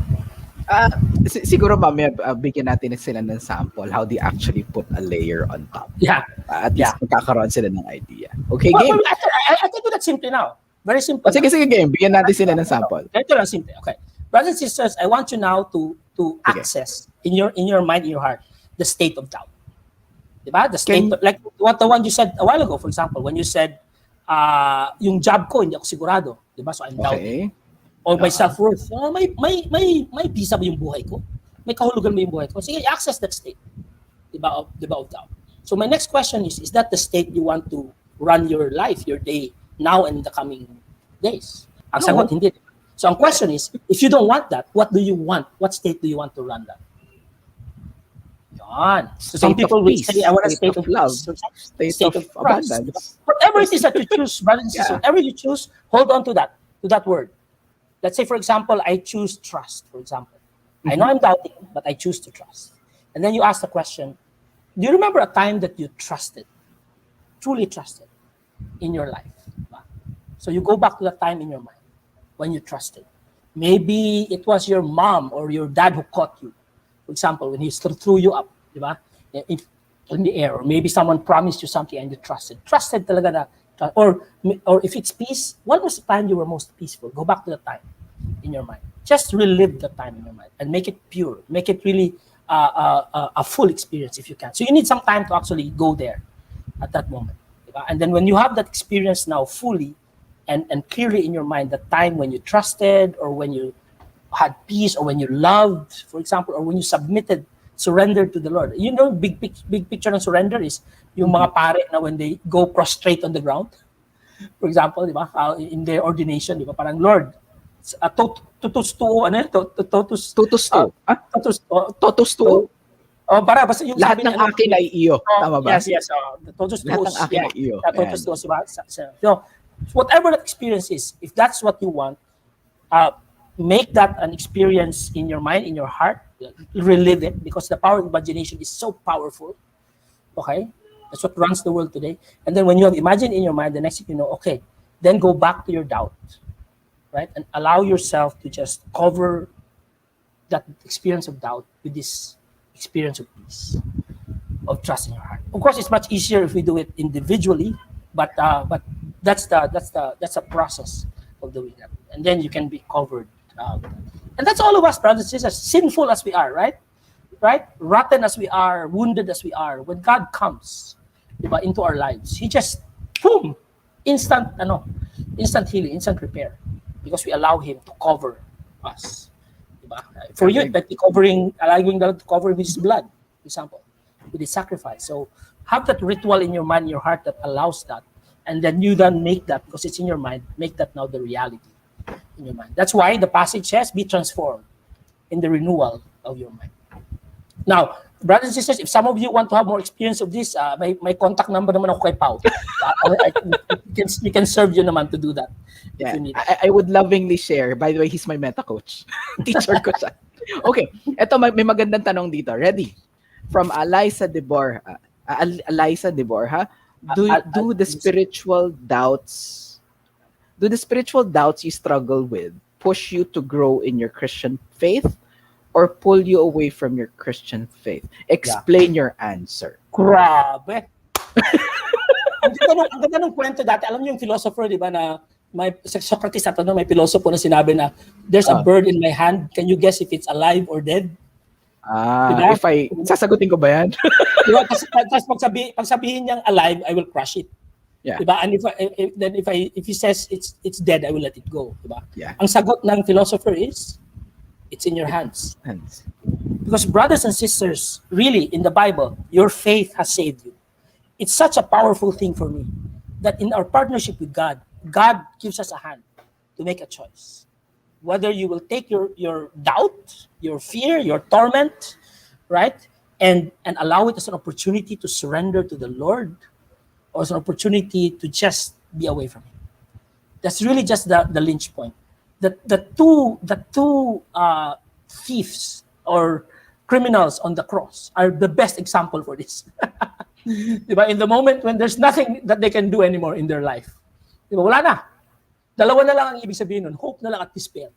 Siguro mamaya bigyan natin sila ng sample how they actually put a layer on top. Yeah. At Yeah. least magkakaroon sila ng idea. Okay, Well, game. I can do that simply now. Very simple. O sige, game. Bigyan natin sila ng sample. Ganito lang simple. Okay. Brothers and sisters, I want you now to Sige. access in your mind, in your heart, the state of doubt. Diba? The state Can- like what the one you said a while ago, for example, when you said yung job ko hindi ako sigurado, diba? So I'm doubting. Okay. Or my self-worth. May peace ba yung buhay ko? May kahulugan ba yung buhay ko? Sige, access that state. Diba of doubt. So my next question is that the state you want to run your life, your day, now and in the coming days? Ang sagot, hindi. So ang question is, if you don't want that, what do you want? What state do you want to run that? Yan. So some State of people will peace, say, I want a state state of of love, peace, state of trust. abundance. Whatever it is that you choose, brothers and sisters, whatever you choose, hold on to that word. Let's say, for example, I choose trust, for example. I know I'm doubting, but I choose to trust. And then you ask the question, do you remember a time that you trusted, truly trusted in your life? So you go back to that time in your mind when you trusted. Maybe it was your mom or your dad who caught you. For example, when he threw you up, diba? In the air. Or maybe someone promised you something and you trusted. Trusted talaga na. Or if it's peace, what was the time you were most peaceful? Go back to the time in your mind. Just relive the time in your mind and make it pure. Make it really a full experience if you can. So you need some time to actually go there at that moment. Diba? And then when you have that experience now fully and clearly in your mind, the time when you trusted or when you had peace or when you loved, for example, or when you surrendered to the Lord. You know, big picture ng surrender is yung mga pare na when they go prostrate on the ground. For example, di ba, in their ordination, di ba, parang Lord, totus tuo, ano yun? Totus Tutusto. totus tuo. Oh, para basta yung Lahat sabi ng niya, akin ay iyo. Tama ba? Yes. Totus Lahat tuos. ng akin ay iyo. Totus tuos, diba? So, whatever that experience is, if that's what you want, make that an experience in your mind, in your heart, relive it, because the power of imagination is so powerful. Okay? That's what runs the world today. And then when you have imagined in your mind, the next thing you know, okay, then go back to your doubt, right? And allow yourself to just cover that experience of doubt with this experience of peace, of trust in your heart. Of course, it's much easier if we do it individually, but that's a process of doing that. And then you can be covered. And that's all of us, brothers and sisters, sinful as we are, right? Rotten as we are, wounded as we are, when God comes, diba, into our lives, He just, boom, instant healing, instant repair, because we allow Him to cover us. Diba? For you, it might be allowing God to cover with His blood, for example, with His sacrifice. So have that ritual in your mind, in your heart that allows that, and then you then make that, because it's in your mind, make that now the reality in your mind. That's why the passage says, be transformed in the renewal of your mind. Now, brothers and sisters, if some of you want to have more experience of this, may contact number naman ako kay Pao. We can serve you naman to do that. Yeah, If you need. I would lovingly share. By the way, he's my meta coach. Teacher ko siya. Okay, eto may magandang tanong dito. Ready? From Eliza De Borja. Do the spiritual doubts you struggle with push you to grow in your Christian faith or pull you away from your Christian faith? Explain your answer. Grabe. Ang ganda ng kwento dati. Alam niyo yung philosopher, di ba, na may Socrates at may philosopher na sinabi na there's a bird in my hand. Can you guess if it's alive or dead? Diba? Sasagutin ko ba yan? Diba? Tapos pag sabihin niyang alive, I will crush it. Yeah. Diba? And if he says it's dead, I will let it go. Diba? Yeah. Ang sagot ng philosopher is, it's in your hands. Because brothers and sisters, really, in the Bible, your faith has saved you. It's such a powerful thing for me that in our partnership with God, God gives us a hand to make a choice. Whether you will take your doubt, your fear, your torment, right? And allow it as an opportunity to surrender to the Lord, or as an opportunity to just be away from Him. That's really just the lynch point. The two thieves or criminals on the cross are the best example for this. Diba? In the moment when there's nothing that they can do anymore in their life. Diba? Wala na. Dalawa na lang ang ibig sabihin nun. Hope na lang at despair.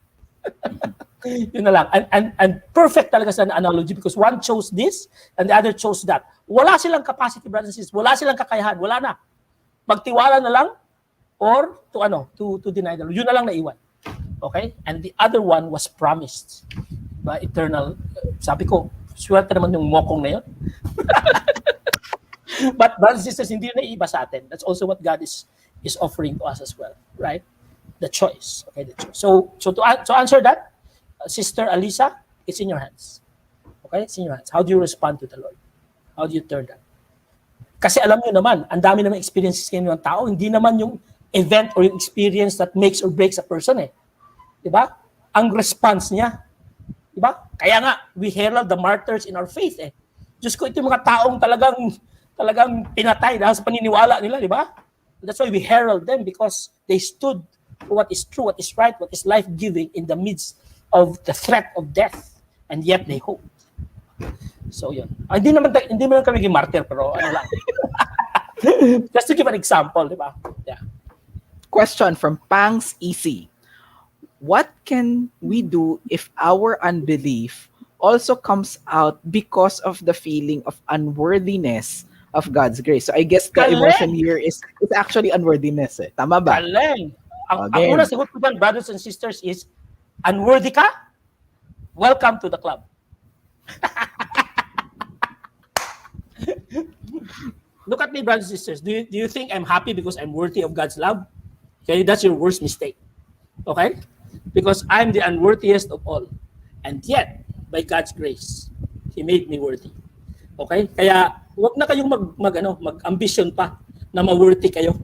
Yun na lang. And perfect talaga sa analogy because one chose this and the other chose that. Wala silang capacity, brothers and sisters. Wala silang kakayahan. Wala na. Magtiwala na lang or to deny the Lord. Yun na lang naiwan. Okay? And the other one was promised by eternal. Sabi ko, swerte naman yung mokong na yun. But brothers and sisters, hindi na iba sa atin. That's also what God is offering to us as well. Right? The choice. Okay? The choice. So to answer that, Sister Alisa, it's in your hands. Okay? It's in your hands. How do you respond to the Lord? How do you turn that? Kasi alam nyo naman, ang dami naman experiences kayo ng tao, hindi naman yung event or yung experience that makes or breaks a person eh. Diba? Ang response niya. Diba? Kaya nga, we herald the martyrs in our faith eh. Diyos ko, ito yung mga taong talagang pinatay dahil sa paniniwala nila, diba? That's why we herald them because they stood for what is true, what is right, what is life-giving in the midst of the threat of death. And yet they hope. So yun. Hindi naman kami naging martyr, pero ano lang. Just to give an example, di ba? Yeah. Question from Pangs EC. What can we do if our unbelief also comes out because of the feeling of unworthiness of God's grace? So I guess the emotion here is actually unworthiness. Eh. Tama ba? Kaleng. Ang unang sagot ko dyan, brothers and sisters, is unworthy ka? Welcome to the club. Look at me, brothers and sisters. Do you think I'm happy because I'm worthy of God's love? Okay, that's your worst mistake. Okay? Because I'm the unworthiest of all. And yet, by God's grace, He made me worthy. Okay? Kaya, huwag na kayong mag-ambition pa na ma-worthy kayo.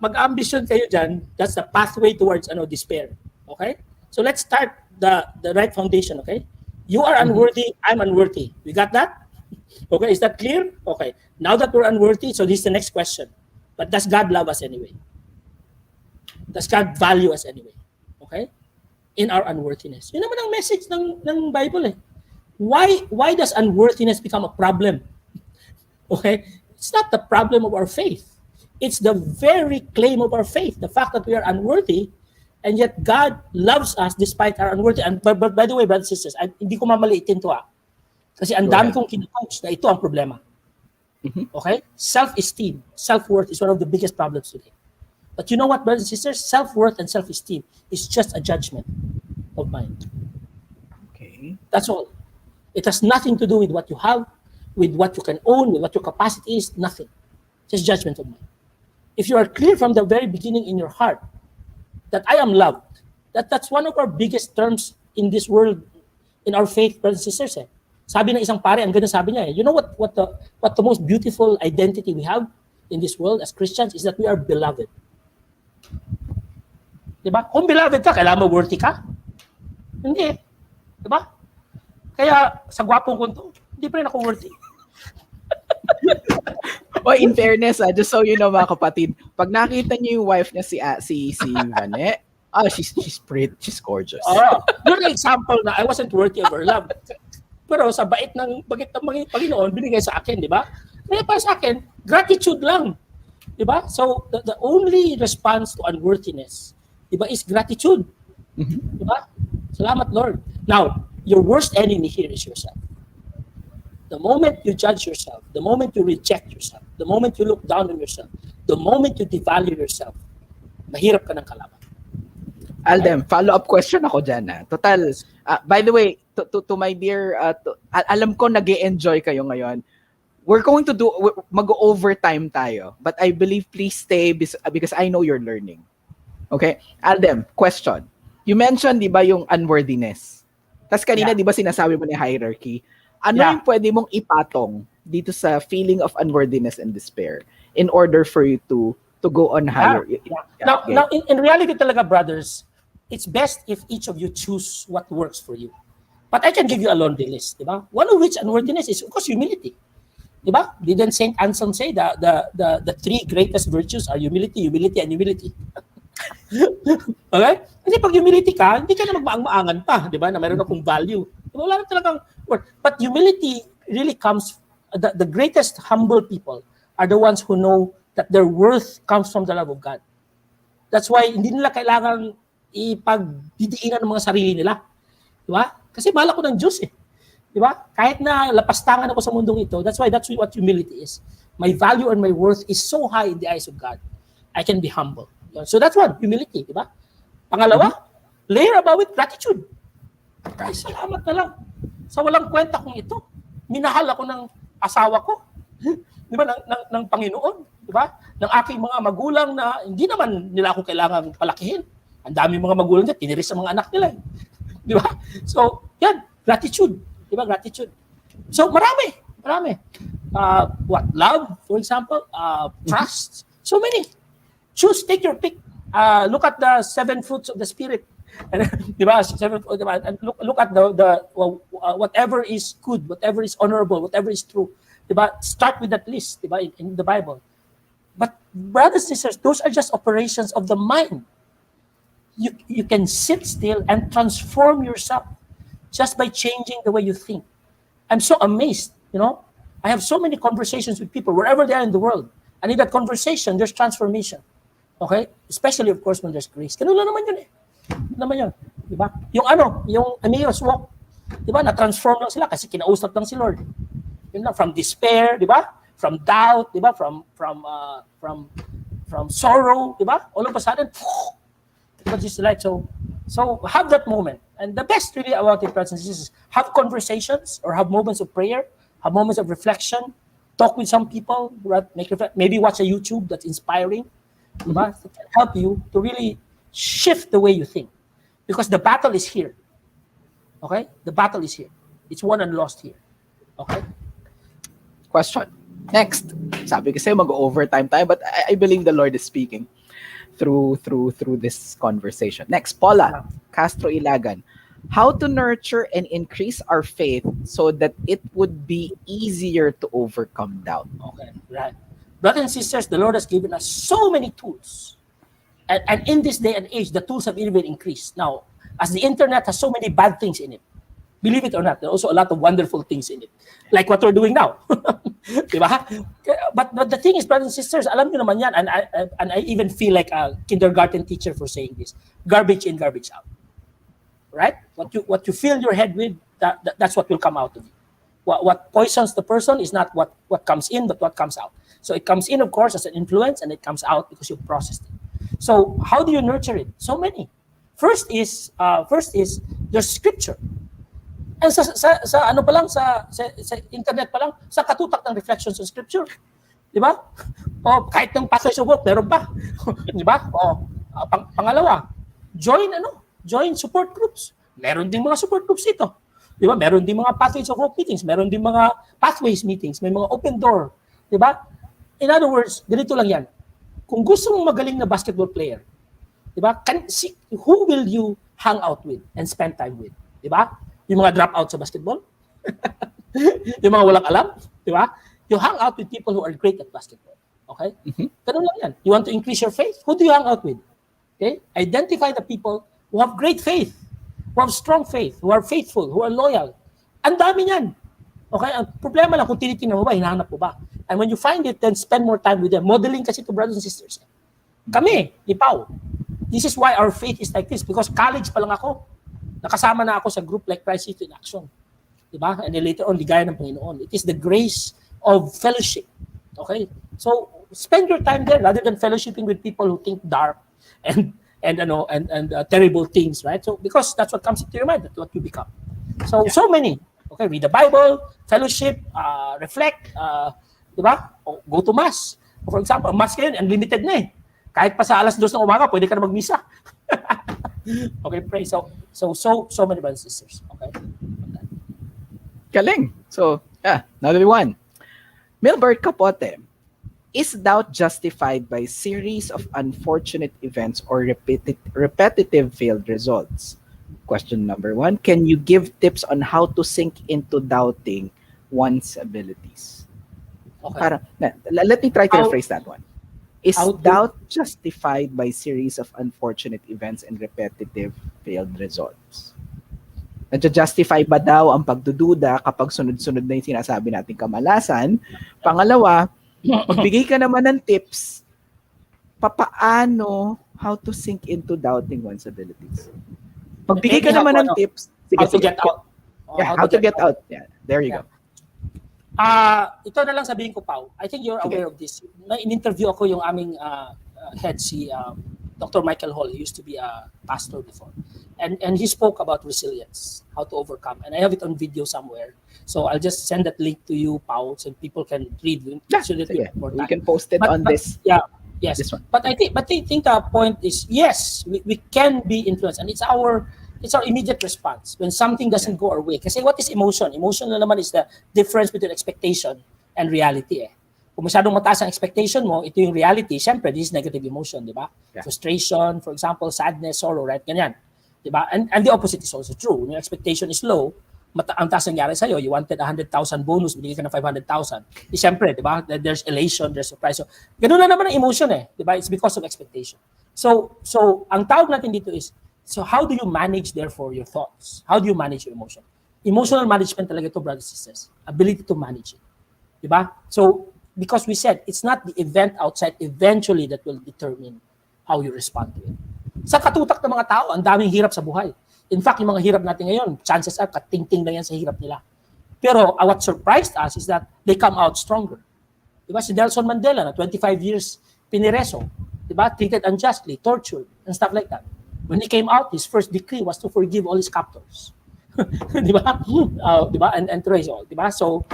Mag-ambition kayo dyan. That's the pathway towards despair. Okay? So let's start the right foundation, okay? You are unworthy, I'm unworthy. We got that? Okay, is that clear? Okay. Now that we're unworthy, so this is the next question. But does God love us anyway? Does God value us anyway? Okay? In our unworthiness. Yun naman ang message ng Bible eh. Why does unworthiness become a problem? Okay? It's not the problem of our faith. It's the very claim of our faith. The fact that we are unworthy, and yet God loves us despite our unworthy. And but by the way, brothers and sisters, hindi ko mamaliitin to Kasi ang dami kong kina-coach na ito ang problema. Okay? Self-esteem, self-worth is one of the biggest problems today. But you know what, brothers and sisters? Self-worth and self-esteem is just a judgment of mine. Okay. That's all. It has nothing to do with what you have, with what you can own, with what your capacity is, nothing. Just judgment of mine. If you are clear from the very beginning in your heart that I am loved, that's one of our biggest terms in this world, in our faith, brothers and sisters. Sabi ng isang pare, ang ganda sabi niya you know what the most beautiful identity we have in this world as Christians is that we are beloved. Diba? Kung beloved ka, kailangan mo worthy ka? Hindi. Diba? Kaya sa gwapong ko to, hindi pa rin ako worthy. In fairness, just so you know mga kapatid, pag nakita niyo yung wife niya si Vanet, she's pretty, she's gorgeous. Yun ang example na I wasn't worthy of her love. Pero sa bait ng Panginoon, binigay sa akin, di ba? Kaya para sa akin, gratitude lang. Di ba? So, the only response to unworthiness, di ba, is gratitude. Di ba? Salamat, Lord. Now, your worst enemy here is yourself. The moment you judge yourself, the moment you reject yourself, the moment you look down on yourself, the moment you devalue yourself, mahirap ka ng kalaban. Aldem, follow-up question ako dyan. Total, by the way, to my dear, alam ko nag-e-enjoy kayo ngayon. We're going to mag-overtime tayo. But I believe please stay because I know you're learning. Okay? Aldem, question. You mentioned, di ba, yung unworthiness. Tapos kanina, di ba, sinasabi mo na hierarchy. Ano yung pwede mong ipatong dito sa feeling of unworthiness and despair in order for you to go on higher? Now, in reality talaga, brothers, it's best if each of you choose what works for you. But I can give you a laundry list, di ba? One of which unworthiness is, of course, humility. Di ba? Didn't Saint Anselm say the three greatest virtues are humility, humility, and humility? Okay? Kasi pag humility ka, hindi ka na magmaang-maangan pa, di ba? Na mayroon akong value. Wala na talagang word. But humility really comes, the greatest humble people are the ones who know that their worth comes from the love of God. That's why hindi nila kailangan ipagdidiinan ng mga sarili nila. Di ba? Kasi mahal ako ng Diyos eh. Di ba? Kahit na lapastangan ako sa mundong ito, that's what humility is. My value and my worth is so high in the eyes of God. I can be humble. So that's one, humility, di ba? Pangalawa, layer above it, gratitude. Ay, salamat na lang. Sa walang kwenta kong ito, minahal ako ng asawa ko. Di ba? Ng Panginoon. Di ba? Ng aking mga magulang na hindi naman nila ako kailangang palakihin. Ang dami mga magulang dyan, tiniris sa mga anak nila. Di ba? So, yan, gratitude. Di ba? Gratitude. So, marami. Love, for example, trust. So many. Choose, take your pick. Look at the 7 fruits of the Spirit. Di ba? And look at the whatever is good, whatever is honorable, whatever is true. Di ba? Start with that list, di ba, in the Bible. But brothers and sisters, those are just operations of the mind. You can sit still and transform yourself just by changing the way you think. I'm so amazed, I have so many conversations with people wherever they are in the world. And in that conversation, there's transformation. Okay? Especially, of course, when there's grace. Ganun lang naman yun eh. Naman yun. Diba? Yung Emmaus walk, diba? Na-transform lang sila kasi kinausap lang si Lord. Yun lang, from despair, diba? From doubt, diba? From sorrow, diba? All of a sudden, diba? Just like, so have that moment. And the best really about it, brothers and sisters, is have conversations or have moments of prayer, have moments of reflection, talk with some people, maybe watch a YouTube that's inspiring, diba? That can help you to really shift the way you think. Because the battle is here. Okay? The battle is here. It's won and lost here. Okay? Question. Next. Sabi kasi mag-overtime tayo, but I believe the Lord is speaking through this conversation. Next, Paula Castro Ilagan. How to nurture and increase our faith so that it would be easier to overcome doubt. Okay, right. Brothers and sisters, the Lord has given us so many tools. And in this day and age, the tools have even increased. Now, as the internet has so many bad things in it, believe it or not, there are also a lot of wonderful things in it. Like what we're doing now. Diba? But the thing is, brothers and sisters, alam nyo naman yan, and I even feel like a kindergarten teacher for saying this, garbage in, garbage out. Right? What you fill your head with, that's what will come out of you. What poisons the person is not what comes in, but what comes out. So it comes in, of course, as an influence, and it comes out because you've processed it. So how do you nurture it? So many. First is there's scripture. And sa ano pa lang sa internet pa lang, sa katutak ng reflections on scripture. 'Di ba? O kahit ng passage of work, meron pa. 'Di ba? O pangalawa, join support groups. Meron ding mga support groups dito. 'Di ba? Meron ding mga pathways of hope meetings, meron ding mga pathways meetings, may mga open door, 'di ba? In other words, ganito lang 'yan. Kung gusto mong magaling na basketball player, 'di ba? Who will you hang out with and spend time with? 'Di ba? Yung mga drop out sa basketball? Yung mga walang alam? 'Di ba? You hang out with people who are great at basketball. Okay? Ganun lang 'yan. You want to increase your faith? Who do you hang out with? Okay? Identify the people who have great faith, who have strong faith, who are faithful, who are loyal. Ang dami niyan. Okay? Ang problema lang kung tinitingnan mo ba, hinahanap mo ba? And when you find it, then spend more time with them. Modeling kasi to brothers and sisters. Kami, ni Pao. This is why our faith is like this. Because college pa lang ako. Nakasama na ako sa group like Christ in Action. Diba? And then later on, ligaya ng Panginoon. It is the grace of fellowship. Okay? So, spend your time there rather than fellowshipping with people who think dark and terrible things, right? So, because that's what comes into your mind, that's what you become. So, so many. Okay, read the Bible, fellowship, reflect, diba? O, go to Mass. For example, Mass ngayon, unlimited na eh. Kahit pa sa 2:00 ng umaga, pwede ka na magmisa. Okay, pray. So many brothers and sisters. Okay? Galing. So, another one. Milbert Capote. Is doubt justified by series of unfortunate events or repetitive failed results? Question number 1. Can you give tips on how to sink into doubting one's abilities? Okay. Let me try to rephrase that one. Is doubt justified by series of unfortunate events and repetitive failed results? Nadja-justify ba daw ang pagdududa kapag sunod-sunod na yung sinasabi nating kamalasan? Pangalawa, magbigay ka naman ng tips papaano how to sink into doubting one's abilities. Magbigay Maybe ka naman ng ano, tips. Sige, how to sige. get out. Yeah, how to get out. Yeah, there you Yeah. go. Ito na lang sabihin ko, Pao. I think you're Sige. aware of this. In-interview ako yung aming head, si Dr. Michael Hall. He used to be a pastor before. And he spoke about resilience, how to overcome. And I have it on video somewhere. So I'll just send that link to you, Pao, so people can read. Yeah, So that sige. more We time. can post it on this. Yeah, yes. This one. But I think the point is, yes, we can be influenced, and it's our immediate response when something doesn't go our way. Kasi what is emotion? Emotion na naman is the difference between expectation and reality. Kung masyadong mataas ang expectation mo, ito yung reality. Siyempre, this is negative emotion, di ba? Yeah. Frustration, for example, sadness, sorrow, right? Ganyan. Di ba? And the opposite is also true. When your expectation is low, ang taas nangyari sa'yo, you wanted 100,000 bonus, binigay ka ng 500,000. Siyempre, di ba? There's elation, there's surprise. So, ganun na naman ang emotion di ba? It's because of expectation. So ang tawag natin dito is, so how do you manage, therefore, your thoughts? How do you manage your emotion? Emotional management talaga ito, brothers and sisters. Ability to manage it. Di ba? So, because we said, it's not the event outside eventually that will determine how you respond to it. Sa katutak ng mga tao, ang daming hirap sa buhay. In fact, yung mga hirap natin ngayon, chances are katingting lang yan sa hirap nila. Pero what surprised us is that they come out stronger. Diba? Si Nelson Mandela, na 25 years pinireso, diba? Treated unjustly, tortured, and stuff like that. When he came out, his first decree was to forgive all his captors. Diba? Diba? And to raise all. Diba? So,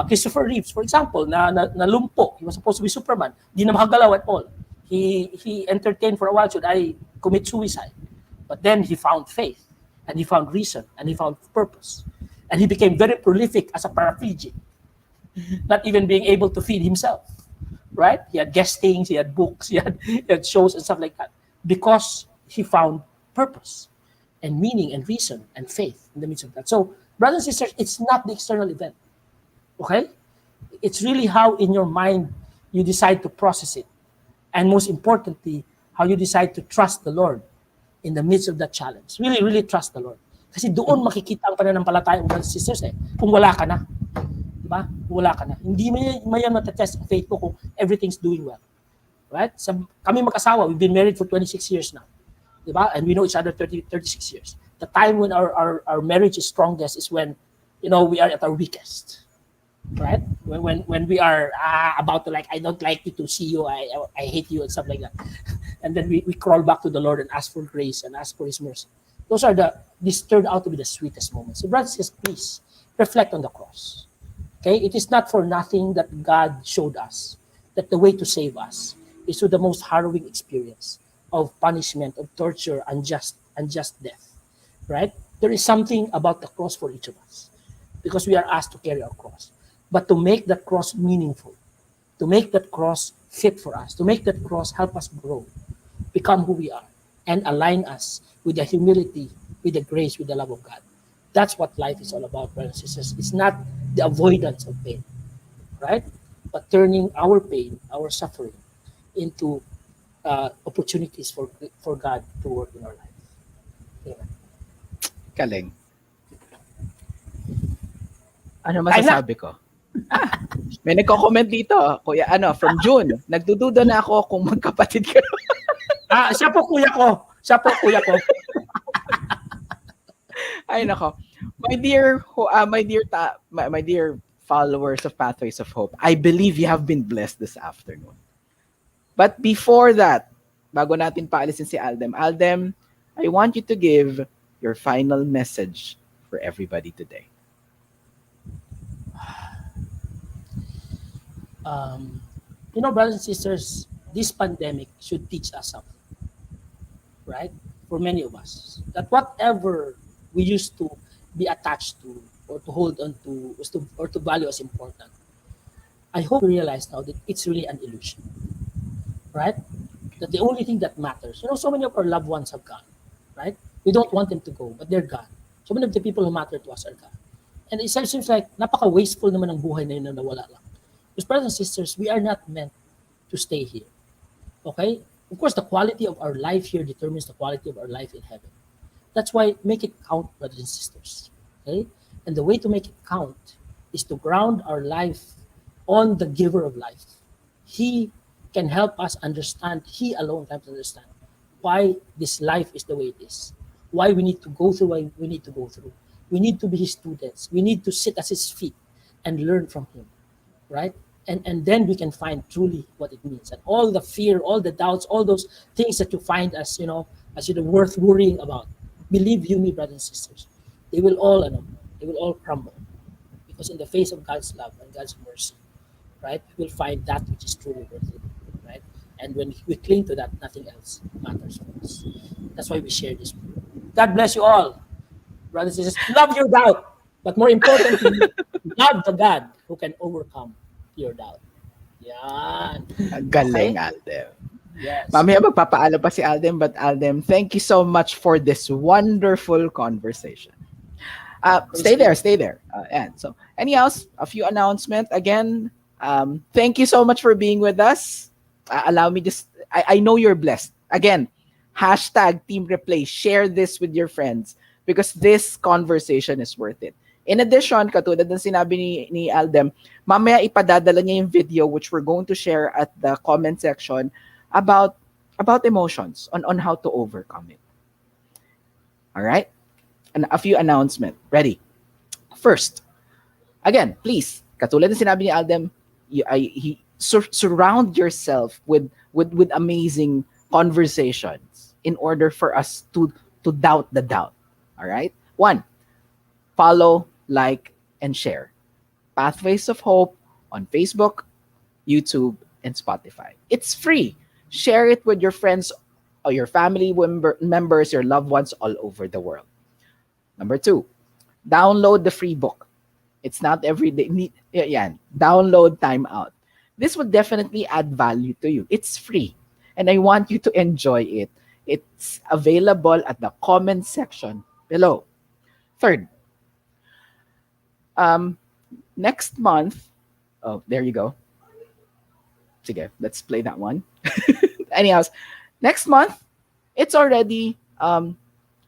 Christopher Reeves, for example, na lumpo, he was supposed to be Superman, di na makagalaw at all. He entertained for a while, should I commit suicide? But then he found faith, and he found reason, and he found purpose. And he became very prolific as a paraplegic, not even being able to feed himself. Right? He had guestings, he had books, he had shows and stuff like that. Because he found purpose and meaning and reason and faith in the midst of that. So, brothers and sisters, it's not the external event. Okay? It's really how in your mind you decide to process it. And most importantly, how you decide to trust the Lord in the midst of that challenge. Really, really trust the Lord. Kasi doon makikita ang pananampalataya ng brothers and sisters kung wala ka na. Diba? Kung wala ka na. Hindi mo yan matatest ang faith mo kung everything's doing well. Right? Kami mag-asawa, we've been married for 26 years now. Diba? And we know each other 36 years. The time when our marriage is strongest is when, we are at our weakest. Right? When we are about to I don't like you to see you, I hate you and stuff like that. And then we crawl back to the Lord and ask for grace and ask for His mercy. These turned out to be the sweetest moments. So brothers and sisters, please reflect on the cross. Okay? It is not for nothing that God showed us that the way to save us is through the most harrowing experience of punishment, of torture, unjust death. Right? There is something about the cross for each of us because we are asked to carry our cross. But to make that cross meaningful, to make that cross fit for us, to make that cross help us grow, become who we are, and align us with the humility, with the grace, with the love of God. That's what life is all about, brothers and sisters. It's not the avoidance of pain, right? But turning our pain, our suffering, into opportunities for God to work in our life. Amen. Galing. Ano masasabi ko? May nagko-comment dito, Kuya, from June. Nagdududa na ako kung magkapatid ka. Siya po kuya ko. Ay nako. My dear followers of Pathways of Hope, I believe you have been blessed this afternoon. But before that, bago natin paalisin si Aldem, I want you to give your final message for everybody today. Brothers and sisters, this pandemic should teach us something, right? For many of us, that whatever we used to be attached to or to hold on to or to value as important, I hope we realize now that it's really an illusion, right? That the only thing that matters, so many of our loved ones have gone, right? We don't want them to go, but they're gone. So many of the people who matter to us are gone. And it seems like napaka-wasteful naman ang buhay na yun na nawala lang. Because brothers and sisters, we are not meant to stay here. Okay? Of course, the quality of our life here determines the quality of our life in heaven. That's why make it count, brothers and sisters. Okay? And the way to make it count is to ground our life on the giver of life. He can help us understand. He alone can understand why this life is the way it is, why we need to go through what we need to go through. We need to be his students. We need to sit at his feet and learn from him, right? And then we can find truly what it means. And all the fear, all the doubts, all those things that you find as worth worrying about. Believe you me, brothers and sisters, they will all crumble. Because in the face of God's love and God's mercy, right, we will find that which is truly worth it, right? And when we cling to that, nothing else matters for us. That's why we share this. God bless you all, brothers and sisters. Love your doubt, but more importantly, love the God who can overcome your doubt. Yan. Galing, Okay? Aldem. Yes. Mamaya magpapaalo pa si Aldem, but Aldem, thank you so much for this wonderful conversation. Stay there, stay there. And so, any else? A few announcements again. Thank you so much for being with us. Allow me just. I know you're blessed. Again, hashtag Team Replay. Share this with your friends because this conversation is worth it. In addition, katulad ng sinabi ni Aldem, mamaya ipadadala niya yung video which we're going to share at the comment section about emotions on how to overcome it. All right? And a few announcements. Ready? First, again, please, katulad ng sinabi ni Aldem, surround yourself with amazing conversations in order for us to doubt the doubt. All right? 1, follow, like, and share Pathways of Hope on Facebook, YouTube, and Spotify. It's free. Share it with your friends or your family members, your loved ones all over the world. Number 2, download the free book. It's not every day. Download Time Out. This would definitely add value to you. It's free. And I want you to enjoy it. It's available at the comment section below. Third, next month, there you go. Sige, let's play that one. Anyhow, next month, it's already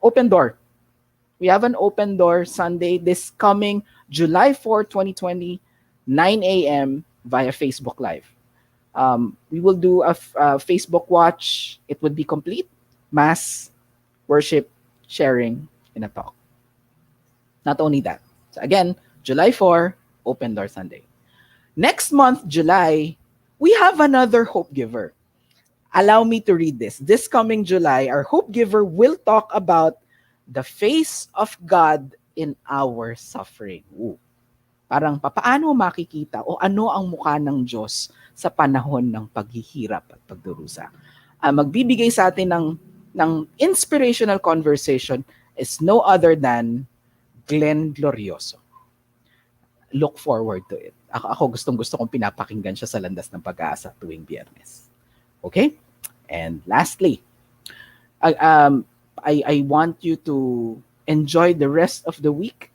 open door. We have an open door Sunday this coming July 4, 2020, 9 a.m. via Facebook Live. We will do a Facebook watch. It would be complete, mass, worship, sharing, and a talk. Not only that. So again, July 4, open door Sunday. Next month, July, we have another hope giver. Allow me to read this. This coming July, our hope giver will talk about the face of God in our suffering. Ooh. Parang paano makikita o ano ang mukha ng Diyos sa panahon ng paghihirap at pagdurusa. Magbibigay sa atin ng inspirational conversation is no other than Glenn Glorioso. Look forward to it. Ako gustong-gusto kong pinapakinggan siya sa Landas ng Pag-asa tuwing Biyernes. Okay? And lastly, I want you to enjoy the rest of the week.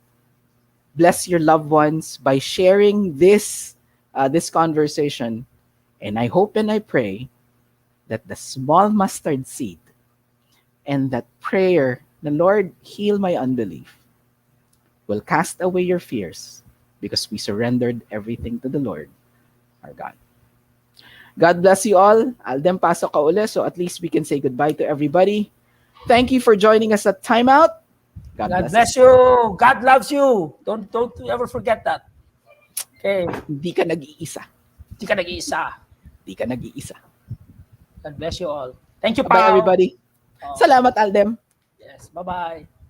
Bless your loved ones by sharing this conversation. And I hope and I pray that the small mustard seed and that prayer, the Lord, heal my unbelief, will cast away your fears because we surrendered everything to the Lord, our God. God bless you all. Aldem, pasok ka uli, so at least we can say goodbye to everybody. Thank you for joining us at Time Out. God bless you. God loves you. Don't ever forget that. Okay. Hindi ka nag-iisa. Hindi ka nag-iisa. Hindi ka nag-iisa. God bless you all. Thank you, Bye, Pao. everybody. Salamat, Aldem. Yes. Bye-bye.